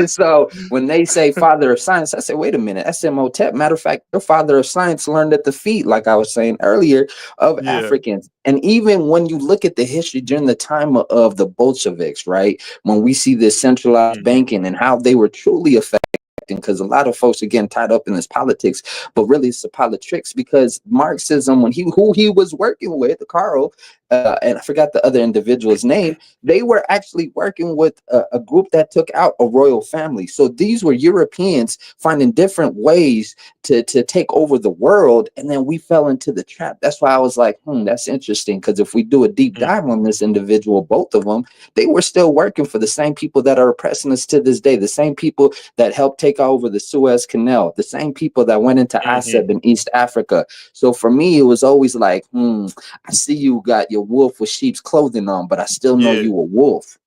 So when they say father of science, I say, wait a minute, that's Imhotep. Matter of fact, your father of science learned at the feet, like I was saying earlier, of Africans. And even when you look at the history during the time of the Bolsheviks, right, when we see this centralized banking and how they were truly affected, because a lot of folks are getting tied up in this politics, but really it's the politics, because Marxism, when who he was working with, Carl, and I forgot the other individual's name, they were actually working with a group that took out a royal family. So these were Europeans finding different ways to take over the world, and then we fell into the trap. That's why I was like, that's interesting, because if we do a deep dive on this individual, both of them, they were still working for the same people that are oppressing us to this day, the same people that helped take over the Suez Canal, the same people that went into Assad in East Africa. So for me, it was always like, I see you got your wolf with sheep's clothing on, but I still know you a wolf.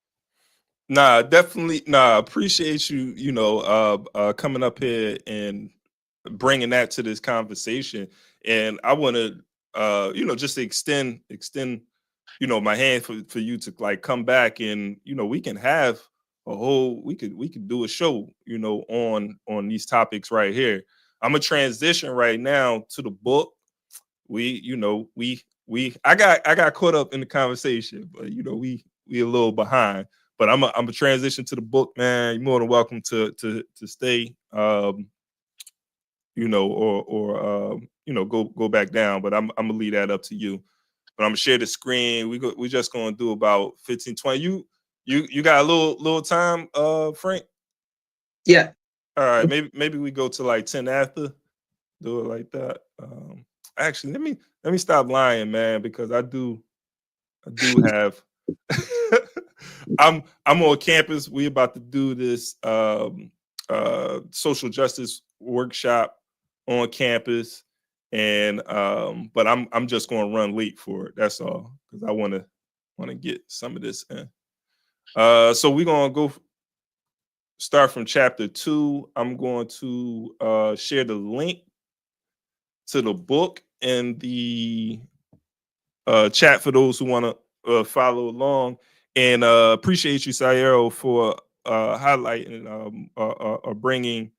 Nah, definitely. Nah, appreciate you, you know, coming up here and bringing that to this conversation. And I want to, you know, just extend, you know, my hand for you to like come back and, you know, we can have we could do a show, you know, on these topics right here. I'm gonna transition right now to the book. I got caught up in the conversation, but you know, we a little behind. But I'm a transition to the book, man. You're more than welcome to stay, you know, or you know, go back down. But I'm gonna leave that up to you. But I'm gonna share the screen. We just gonna do about 15, 20. You got a little time, Frank? Yeah. All right, maybe we go to like 10 after. Do it like that. Actually, let me stop lying, man, because I do have I'm on campus. We about to do this social justice workshop on campus, and but I'm just going to run late for it. That's all, because I want to get some of this in. So we're gonna go start from chapter 2. I'm going to share the link to the book in the chat for those who want to follow along. And appreciate you, Sayero, for highlighting or bringing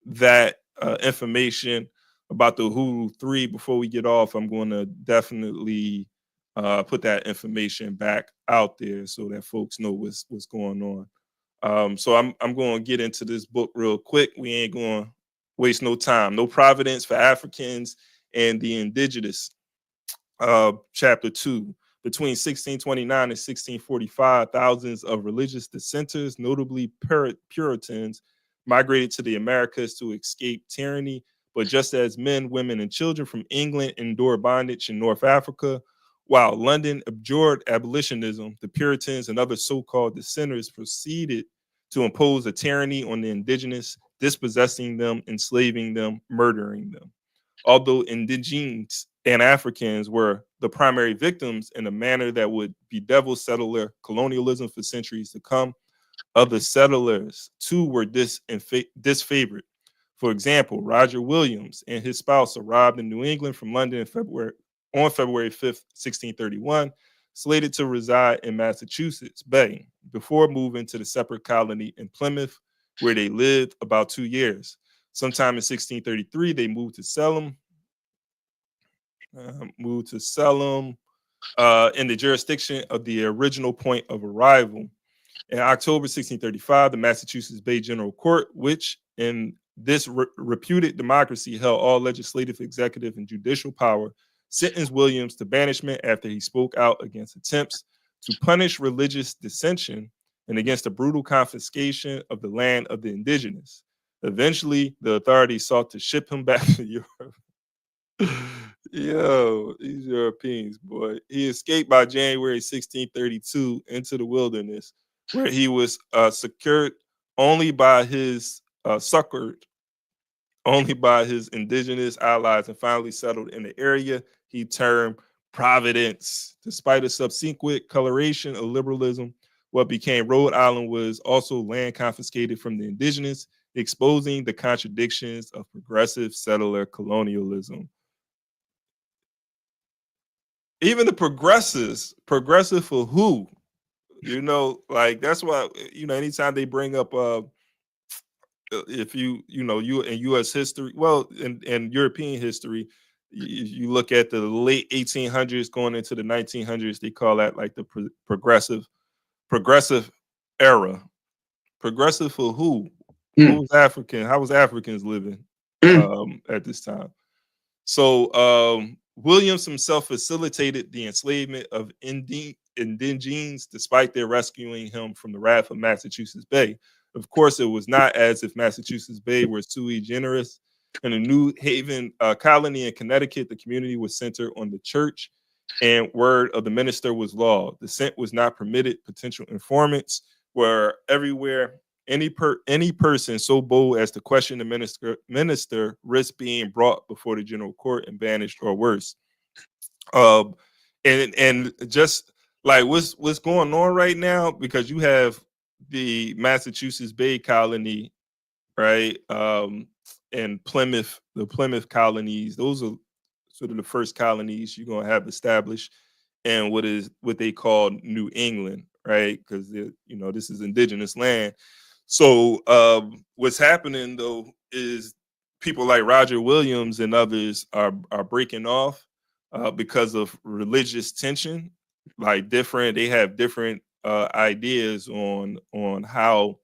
that information about the Hulu 3. Before we get off, I'm going to definitely put that information back out there so that folks know what's going on. So I'm going to get into this book real quick. We ain't going to waste no time. No Providence for Africans and the Indigenous. Chapter 2. Between 1629 and 1645, thousands of religious dissenters, notably Puritans, migrated to the Americas to escape tyranny. But just as men, women, and children from England endured bondage in North Africa, While London abjured abolitionism, the Puritans and other so-called dissenters proceeded to impose a tyranny on the indigenous, dispossessing them, enslaving them, murdering them. Although indigenes and Africans were the primary victims in a manner that would bedevil settler colonialism for centuries to come, other settlers too were disfavored. For example, Roger Williams and his spouse arrived in New England from London on February 5th, 1631, slated to reside in Massachusetts Bay before moving to the separate colony in Plymouth, where they lived about 2 years. Sometime in 1633, they moved to Salem, in the jurisdiction of the original point of arrival. In October 1635, the Massachusetts Bay General Court, which in this reputed democracy held all legislative, executive, and judicial power, sentenced Williams to banishment after he spoke out against attempts to punish religious dissension and against the brutal confiscation of the land of the indigenous. Eventually, the authorities sought to ship him back to Europe. Yo, these Europeans, boy. He escaped by January 1632 into the wilderness, where he was succored only by his indigenous allies and finally settled in the area he termed Providence. Despite a subsequent coloration of liberalism, what became Rhode Island was also land confiscated from the indigenous, exposing the contradictions of progressive settler colonialism. Even the progressive for who? You know, like that's why, anytime they bring up if you in U.S. history, well, in European history, you look at the late 1800s going into the 1900s, they call that like the progressive era. Progressive for who? Who was African? How was Africans living at this time? So Williams himself facilitated the enslavement of indigenes, despite their rescuing him from the wrath of Massachusetts Bay. Of course, it was not as if Massachusetts Bay were sui generis. In a New Haven colony in Connecticut, the community was centered on the church, and word of the minister was law. Dissent was not permitted. Potential informants were everywhere. Any person so bold as to question the minister risked being brought before the general court and banished or worse. And just like what's going on right now, because you have the Massachusetts Bay Colony, right? And Plymouth, the Plymouth colonies, those are sort of the first colonies you're gonna have established, and what they call New England, right? Because this is indigenous land. So what's happening though is people like Roger Williams and others are breaking off because of religious tension. Like they have different ideas on how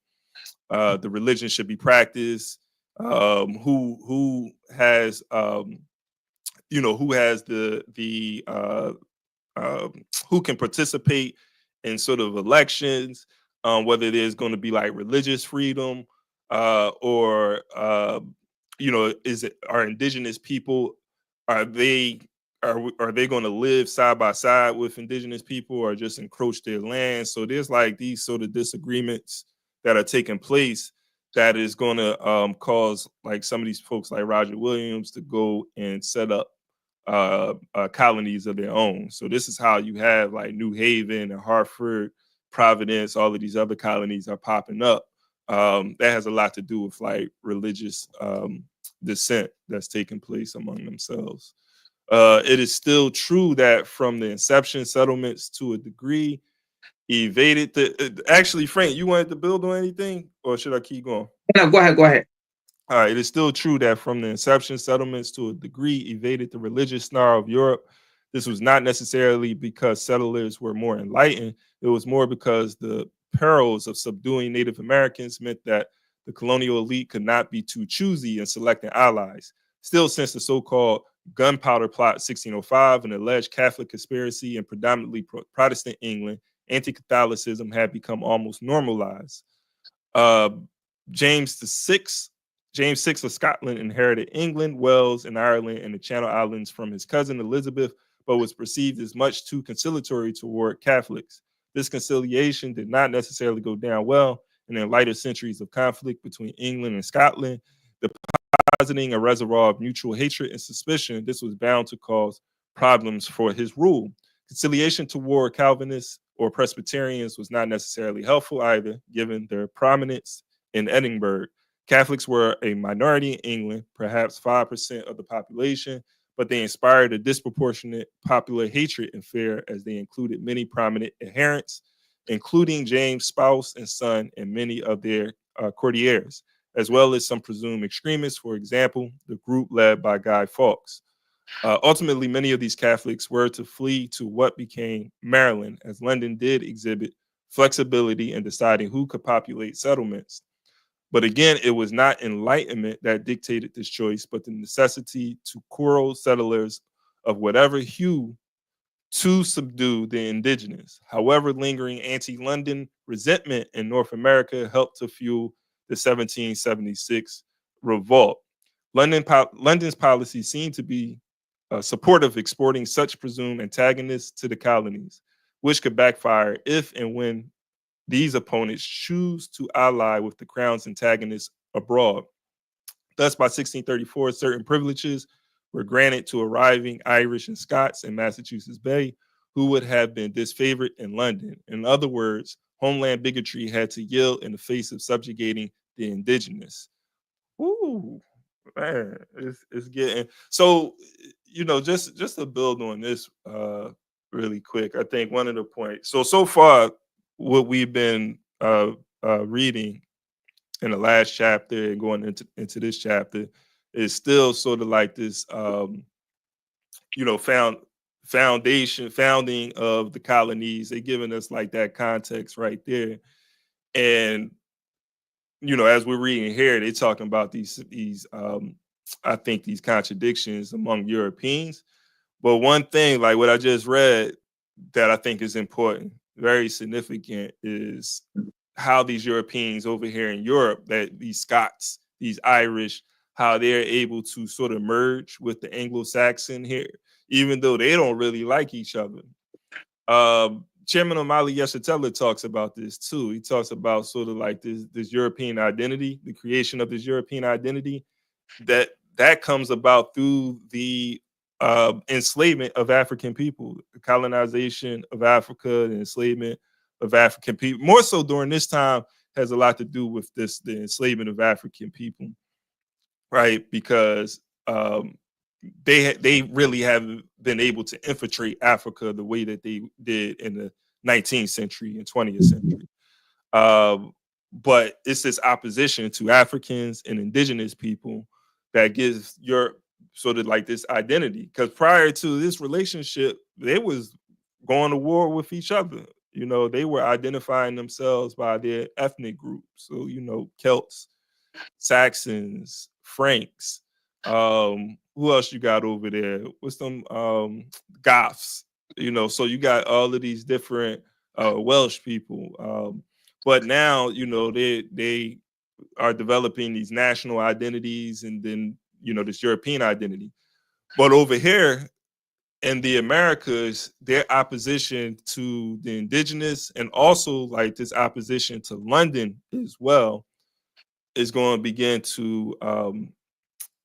the religion should be practiced. Who has who has the who can participate in sort of elections, whether there's going to be like religious freedom or are indigenous people, are they going to live side by side with indigenous people or just encroach their land? So there's like these sort of disagreements that are taking place that is going to cause like some of these folks like Roger Williams to go and set up colonies of their own. So this is how you have like New Haven and Hartford, Providence, all of these other colonies are popping up. That has a lot to do with like religious dissent that's taking place among themselves. It is still true that from the inception, settlements to a degree evaded actually, Frank, you wanted to build on anything or should I keep going? No, go ahead. All right, it is still true that from the inception, settlements to a degree evaded the religious snarl of Europe. This was not necessarily because settlers were more enlightened. It was more because the perils of subduing Native Americans meant that the colonial elite could not be too choosy in selecting allies. Still, since the so-called Gunpowder Plot 1605, an alleged Catholic conspiracy in predominantly Protestant England, anti-Catholicism had become almost normalized. James VI of Scotland inherited England, Wales, and Ireland and the Channel Islands from his cousin Elizabeth, but was perceived as much too conciliatory toward Catholics. This conciliation did not necessarily go down well, and in later centuries of conflict between England and Scotland, depositing a reservoir of mutual hatred and suspicion, this was bound to cause problems for his rule. Conciliation toward Calvinists or Presbyterians was not necessarily helpful either, given their prominence in Edinburgh. Catholics were a minority in England, perhaps 5% of the population, but they inspired a disproportionate popular hatred and fear as they included many prominent adherents, including James' spouse and son and many of their courtiers, as well as some presumed extremists, for example, the group led by Guy Fawkes. Ultimately, many of these Catholics were to flee to what became Maryland, as London did exhibit flexibility in deciding who could populate settlements. But again, it was not Enlightenment that dictated this choice, but the necessity to quarrel settlers of whatever hue to subdue the indigenous. However, lingering anti-London resentment in North America helped to fuel the 1776 revolt. London's policy seemed to be supportive of exporting such presumed antagonists to the colonies, which could backfire if and when these opponents choose to ally with the crown's antagonists abroad. Thus, by 1634, certain privileges were granted to arriving Irish and Scots in Massachusetts Bay who would have been disfavored in London. In other words, homeland bigotry had to yield in the face of subjugating the indigenous. Ooh, man, it's getting so. Just to build on this really quick, I think one of the points. So far, what we've been reading in the last chapter and going into this chapter is still sort of like this, founding of the colonies. They're giving us like that context right there. And, as we're reading here, they're talking about these I think these contradictions among Europeans. But one thing, like what I just read, that I think is important, very significant, is how these Europeans over here in Europe, that these Scots, these Irish, how they're able to sort of merge with the Anglo-Saxon here, even though they don't really like each other. Chairman Omali Yeshitela talks about this too. He talks about sort of like this European identity, the creation of this European identity, that comes about through the enslavement of African people, the colonization of Africa, the enslavement of African people. More so during this time has a lot to do with the enslavement of African people, right? Because they really haven't been able to infiltrate Africa the way that they did in the 19th century and 20th century. But it's this opposition to Africans and indigenous people that gives Europe sort of like this identity. Because prior to this relationship, they was going to war with each other. They were identifying themselves by their ethnic groups. So, Celts, Saxons, Franks. Who else you got over there? What's them Goths? So you got all of these different Welsh people. But now, they are developing these national identities and then, this European identity. But over here in the Americas, their opposition to the indigenous and also like this opposition to London as well is going to begin to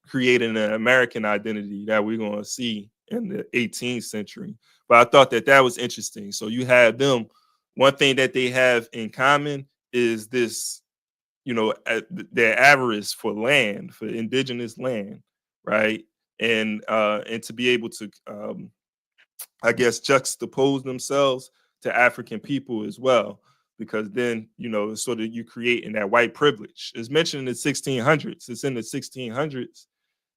create an American identity that we're going to see in the 18th century. But I thought that was interesting. So you have them. One thing that they have in common is this, their avarice for land, for indigenous land, right? And to be able to, I guess, juxtapose themselves to African people as well, because then, sort of you creating that white privilege. It's mentioned in the 1600s. It's in the 1600s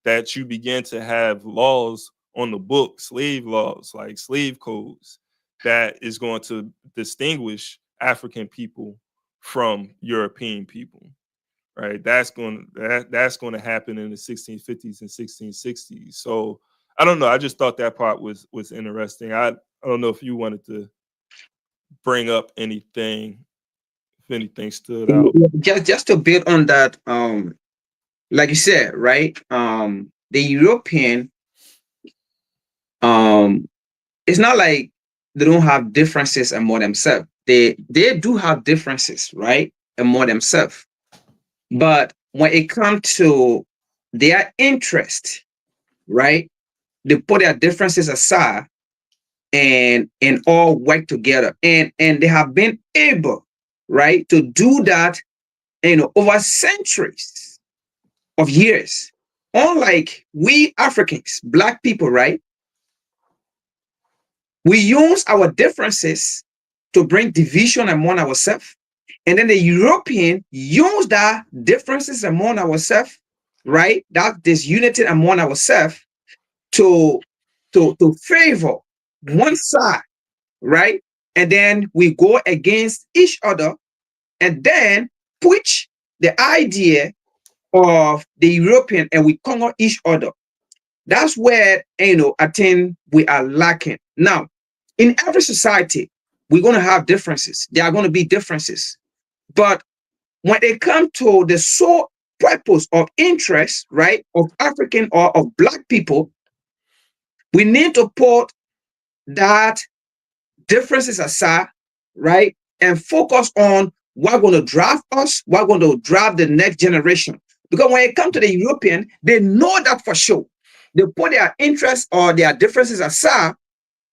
that you begin to have laws on the book, slave laws, like slave codes, that is going to distinguish African people from European people, right? That's going to happen in the 1650s and 1660s. So I don't know. I just thought that part was interesting. I don't know if you wanted to bring up anything, if anything stood out. Just to build on that, like you said, right? The European it's not like they don't have differences among themselves. They do have differences, right, among themselves. But when it comes to their interest, right, they put their differences aside and all work together. And they have been able, right, to do that, over centuries of years. Unlike we Africans, Black people, right? We use our differences to bring division among ourselves. And then the European use that differences among ourselves, right? That disunity among ourselves to favor one side, right? And then we go against each other and then push the idea of the European and we conquer each other. That's where, I think we are lacking. Now, in every society, we're going to have differences. There are going to be differences. But when it comes to the sole purpose of interest, right, of African or of Black people, we need to put that differences aside, right, and focus on what's going to drive us, what's going to drive the next generation. Because when it comes to the European, they know that for sure. They put their interests or their differences aside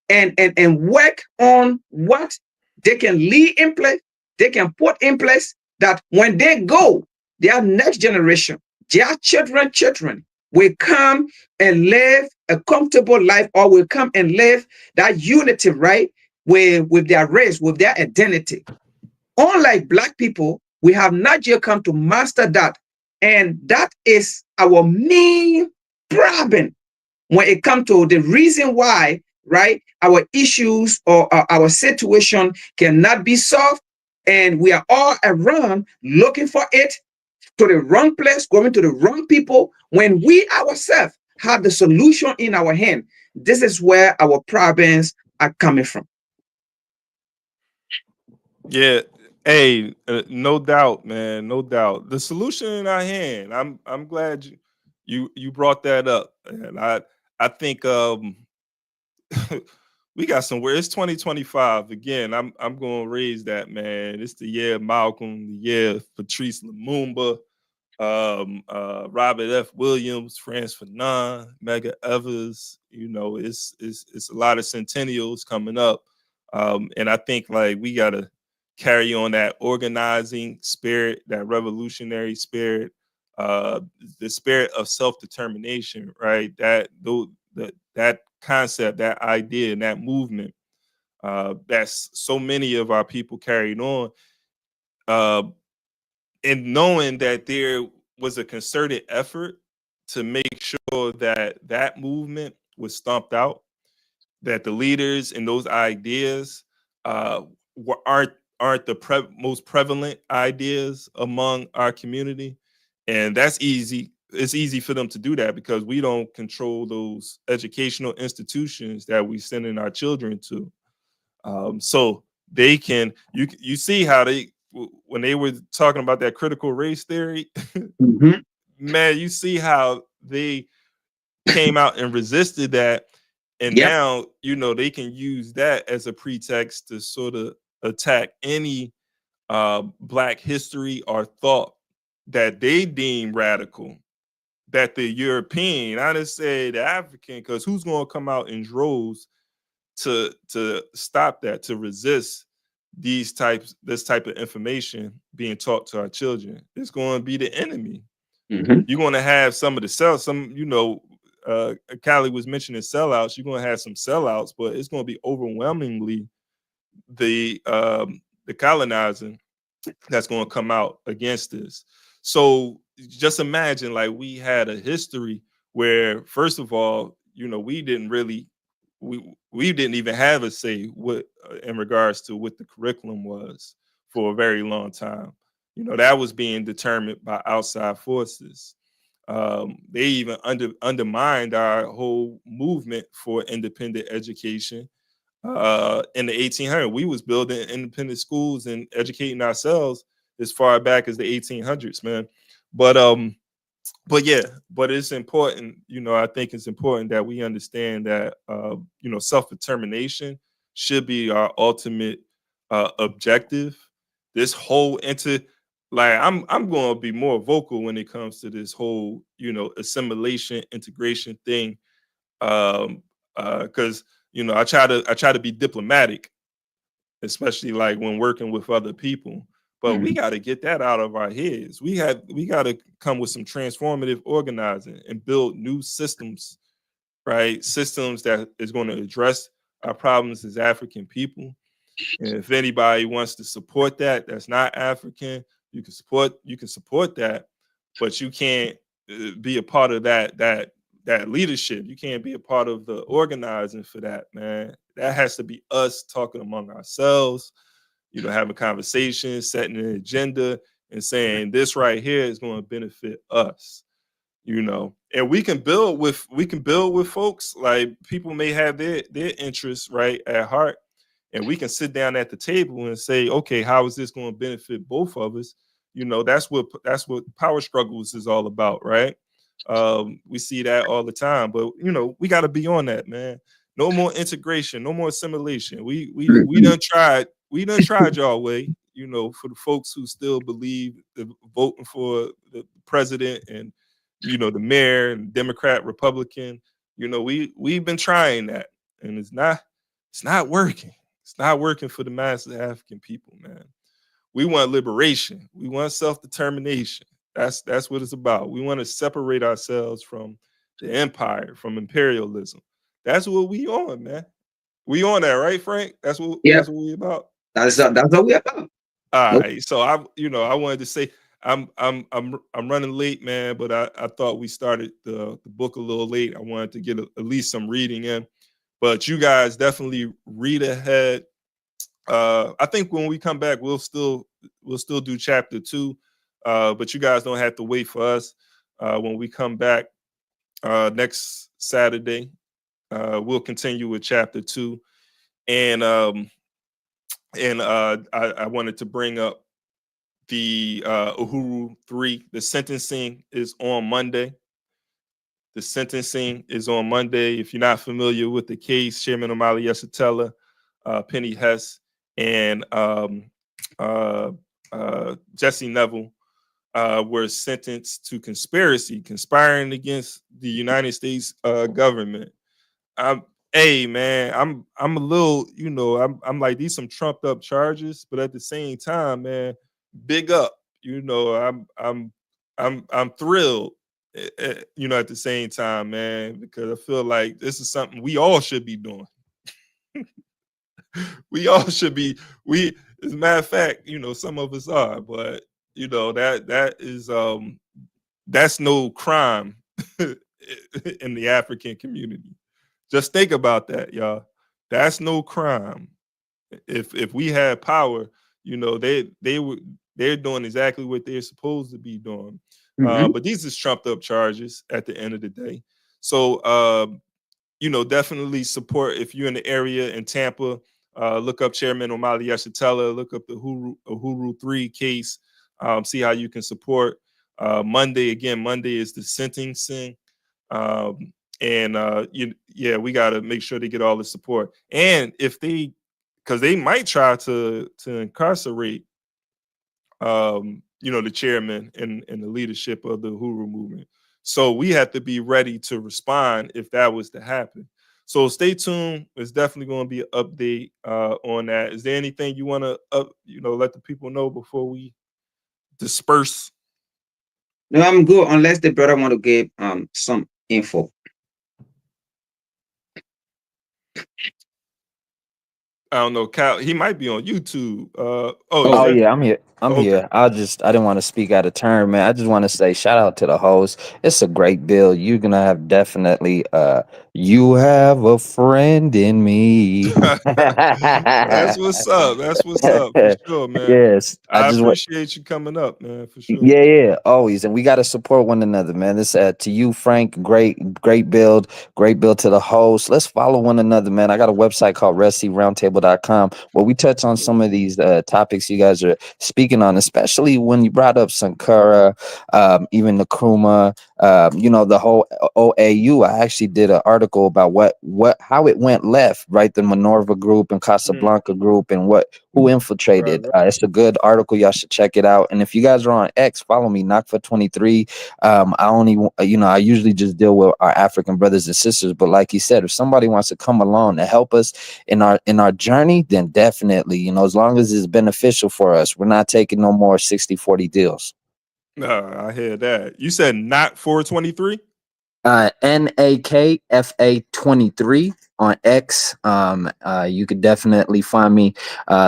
and work on what they can lead in place, they can put in place, that when they go, their next generation, their children will come and live a comfortable life, or will come and live that unity, right, with their race, with their identity. Unlike Black people, we have not yet come to master that. And that is our main problem when it comes to the reason why, right, our issues or our situation cannot be solved. And we are all around looking for it to the wrong place, going to the wrong people, when we ourselves have the solution in our hand. This is where our problems are coming from. Yeah. Hey, no doubt, man. No doubt. The solution in our hand. I'm glad you brought that up. And I think we got somewhere. It's 2025 again. I'm going to raise that, man. It's the year of Malcolm, the year of Patrice Lumumba, Robert F. Williams, Franz Fanon, Medgar Evers. It's a lot of centennials coming up, and I think like we gotta carry on that organizing spirit, that revolutionary spirit, the spirit of self-determination, right? That concept, that idea, and that movement that's so many of our people carried on. And knowing that there was a concerted effort to make sure that that movement was stomped out, that the leaders and those ideas aren't the most prevalent ideas among our community, and that's easy. It's easy for them to do that because we don't control those educational institutions that we sending our children to. So they can. You see how they, when they were talking about that critical race theory, Mhm. man, you see how they came out and resisted that. And Yep. now, they can use that as a pretext to sort of attack any Black history or thought that they deem radical, that the European, I just say the African, because who's going to come out in droves to stop that, to resist this type of information being taught to our children? It's going to be the enemy. Mhm. You're going to have some of the Callie was mentioning sellouts. You're going to have some sellouts, but it's going to be overwhelmingly the colonizing that's going to come out against this. So just imagine, like, we had a history where, first of all, we didn't even have a say what in regards to what the curriculum was for a very long time. That was being determined by outside forces. They even undermined our whole movement for independent education. In the 1800s, we was building independent schools and educating ourselves as far back as the 1800s, man. But but yeah, but it's important, I think it's important that we understand that, self-determination should be our ultimate objective. This whole I'm going to be more vocal when it comes to this whole, assimilation, integration thing. Because, I try to be diplomatic, especially like when working with other people. But we got to get that out of our heads. We got to come with some transformative organizing and build new systems, right? Systems that is going to address our problems as African people. And if anybody wants to support that, that's not African, you can support that, but you can't be a part of that leadership. You can't be a part of the organizing for that, man. That has to be us talking among ourselves, having conversations, setting an agenda, and saying this right here is going to benefit us, and we can build with folks. Like, people may have their interests right at heart, and we can sit down at the table and say, okay, how is this going to benefit both of us? That's what power struggles is all about, right? We see that all the time, but we got to be on that, man. No more integration, no more assimilation. We done tried y'all way, for the folks who still believe voting for the president and the mayor and Democrat, Republican. We've been trying that, and it's not working. It's not working for the masses of African people, man. We want liberation. We want self-determination. That's what it's about. We want to separate ourselves from the empire, from imperialism. That's what we on, man. We on that, right, Frank? That's what we about. That's what we about. All right. So I wanted to say I'm running late, man, but I thought we started the book a little late. I wanted to get at least some reading in. But you guys definitely read ahead. I think when we come back, we'll still do chapter 2. But you guys don't have to wait for us. When we come back next Saturday, we'll continue with chapter 2. And I wanted to bring up the Uhuru 3. The sentencing is on Monday. The sentencing is on Monday. If you're not familiar with the case, Chairman Omali Yeshitela, Penny Hess, and Jesse Neville were sentenced to conspiring against the United States government. Hey, man, I'm a little, I'm like, these some trumped up charges, but at the same time, man, big up. I'm thrilled. At the same time, man, because I feel like this is something we all should be doing. We all should be. As a matter of fact, some of us are, but that is that's no crime in the African community. Just think about that, y'all. That's no crime. If we had power, they're doing exactly what they're supposed to be doing. But these is trumped up charges at the end of the day. So, definitely support if you're in the area in Tampa. Look up Chairman Omali Yeshitela. Look up the Uhuru 3 case. See how you can support. Monday is the sentencing. We got to make sure they get all the support. And because they might try to incarcerate, the chairman and the leadership of the Uhuru movement. So we have to be ready to respond if that was to happen. So stay tuned. There's definitely going to be an update on that. Is there anything you want to let the people know before we disperse? No, I'm good unless the brother want to give some info. I don't know, Cal. He might be on YouTube. Yeah, I'm here. I'm here. I didn't want to speak out of turn, man. I just want to say shout out to the host. It's a great bill. You're gonna have definitely you have a friend in me. That's what's up. That's what's up for sure, man. Yes. I appreciate you coming up, man, for sure. Yeah, always. And we got to support one another, man. This to you, Frank, great build to the host. Let's follow one another, man. I got a website called RedSeaRoundtable.com. roundtable.com, where we touch on some of these topics you guys are speaking on, especially when you brought up Sankara, even Nkrumah, the whole OAU. I actually did an article about how it went left, right? The Minerva group and Casablanca group, and who infiltrated. Right. It's a good article. Y'all should check it out. And if you guys are on X, follow me, Nakfa23. I usually just deal with our African brothers and sisters, but like you said, if somebody wants to come along to help us in our journey, then definitely, as long as it's beneficial for us, we're not taking no more 60-40 deals. I hear that. You said not 423? NAKFA23 on X. You could definitely find me.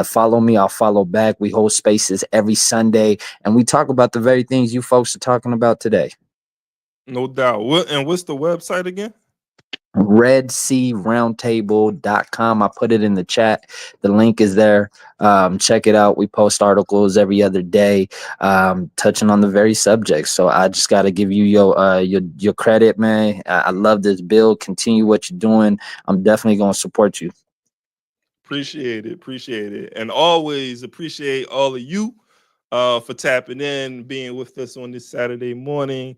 Follow me. I'll follow back. We hold spaces every Sunday, and we talk about the very things you folks are talking about today. No doubt. What's the website again? RedSeaRoundtable.com. I put it in the chat. The link is there. Check it out. We post articles every other day, touching on the very subject. So I just got to give you your credit, man. I love this build. Continue what you're doing. I'm definitely going to support you. Appreciate it. And always appreciate all of you for tapping in, being with us on this Saturday morning.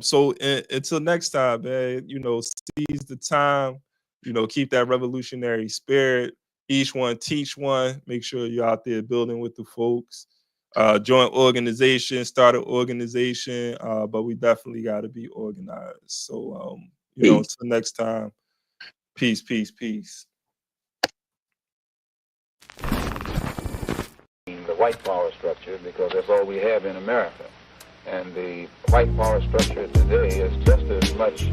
So until next time, man, seize the time, keep that revolutionary spirit. Each one teach one. Make sure you're out there building with the folks. Join organization, start an organization, but we definitely got to be organized. So, until next time, peace. The white power structure, because that's all we have in America. And the white power structure today is just as much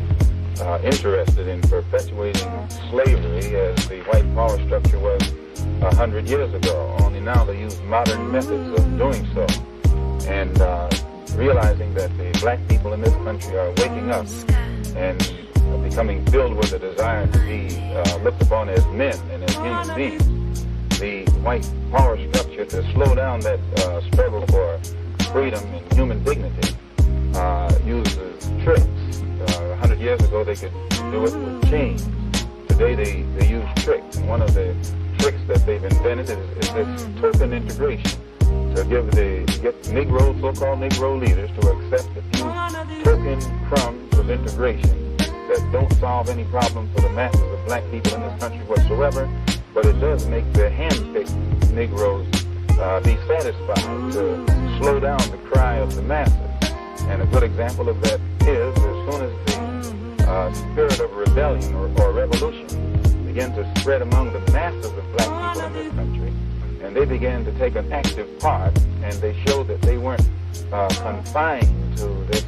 interested in perpetuating slavery as the white power structure was 100 years ago. Only now they use modern methods of doing so. And realizing that the black people in this country are waking up and becoming filled with a desire to be looked upon as men and as human beings. The white power structure, to slow down that struggle for freedom and human dignity, uses tricks. 100 years ago they could do it with chains. Today they use tricks. And one of the tricks that they've invented is this token integration, to get Negro, so-called Negro leaders to accept a few token crumbs of integration that don't solve any problem for the masses of black people in this country whatsoever, but it does make the hand-picked Negroes be satisfied to slow down the cry of the masses. And a good example of that is, as soon as the spirit of rebellion or revolution began to spread among the masses of black people in this country, and they began to take an active part, and they showed that they weren't confined to this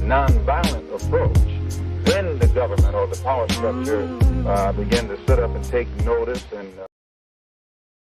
nonviolent approach, then the government or the power structure began to sit up and take notice and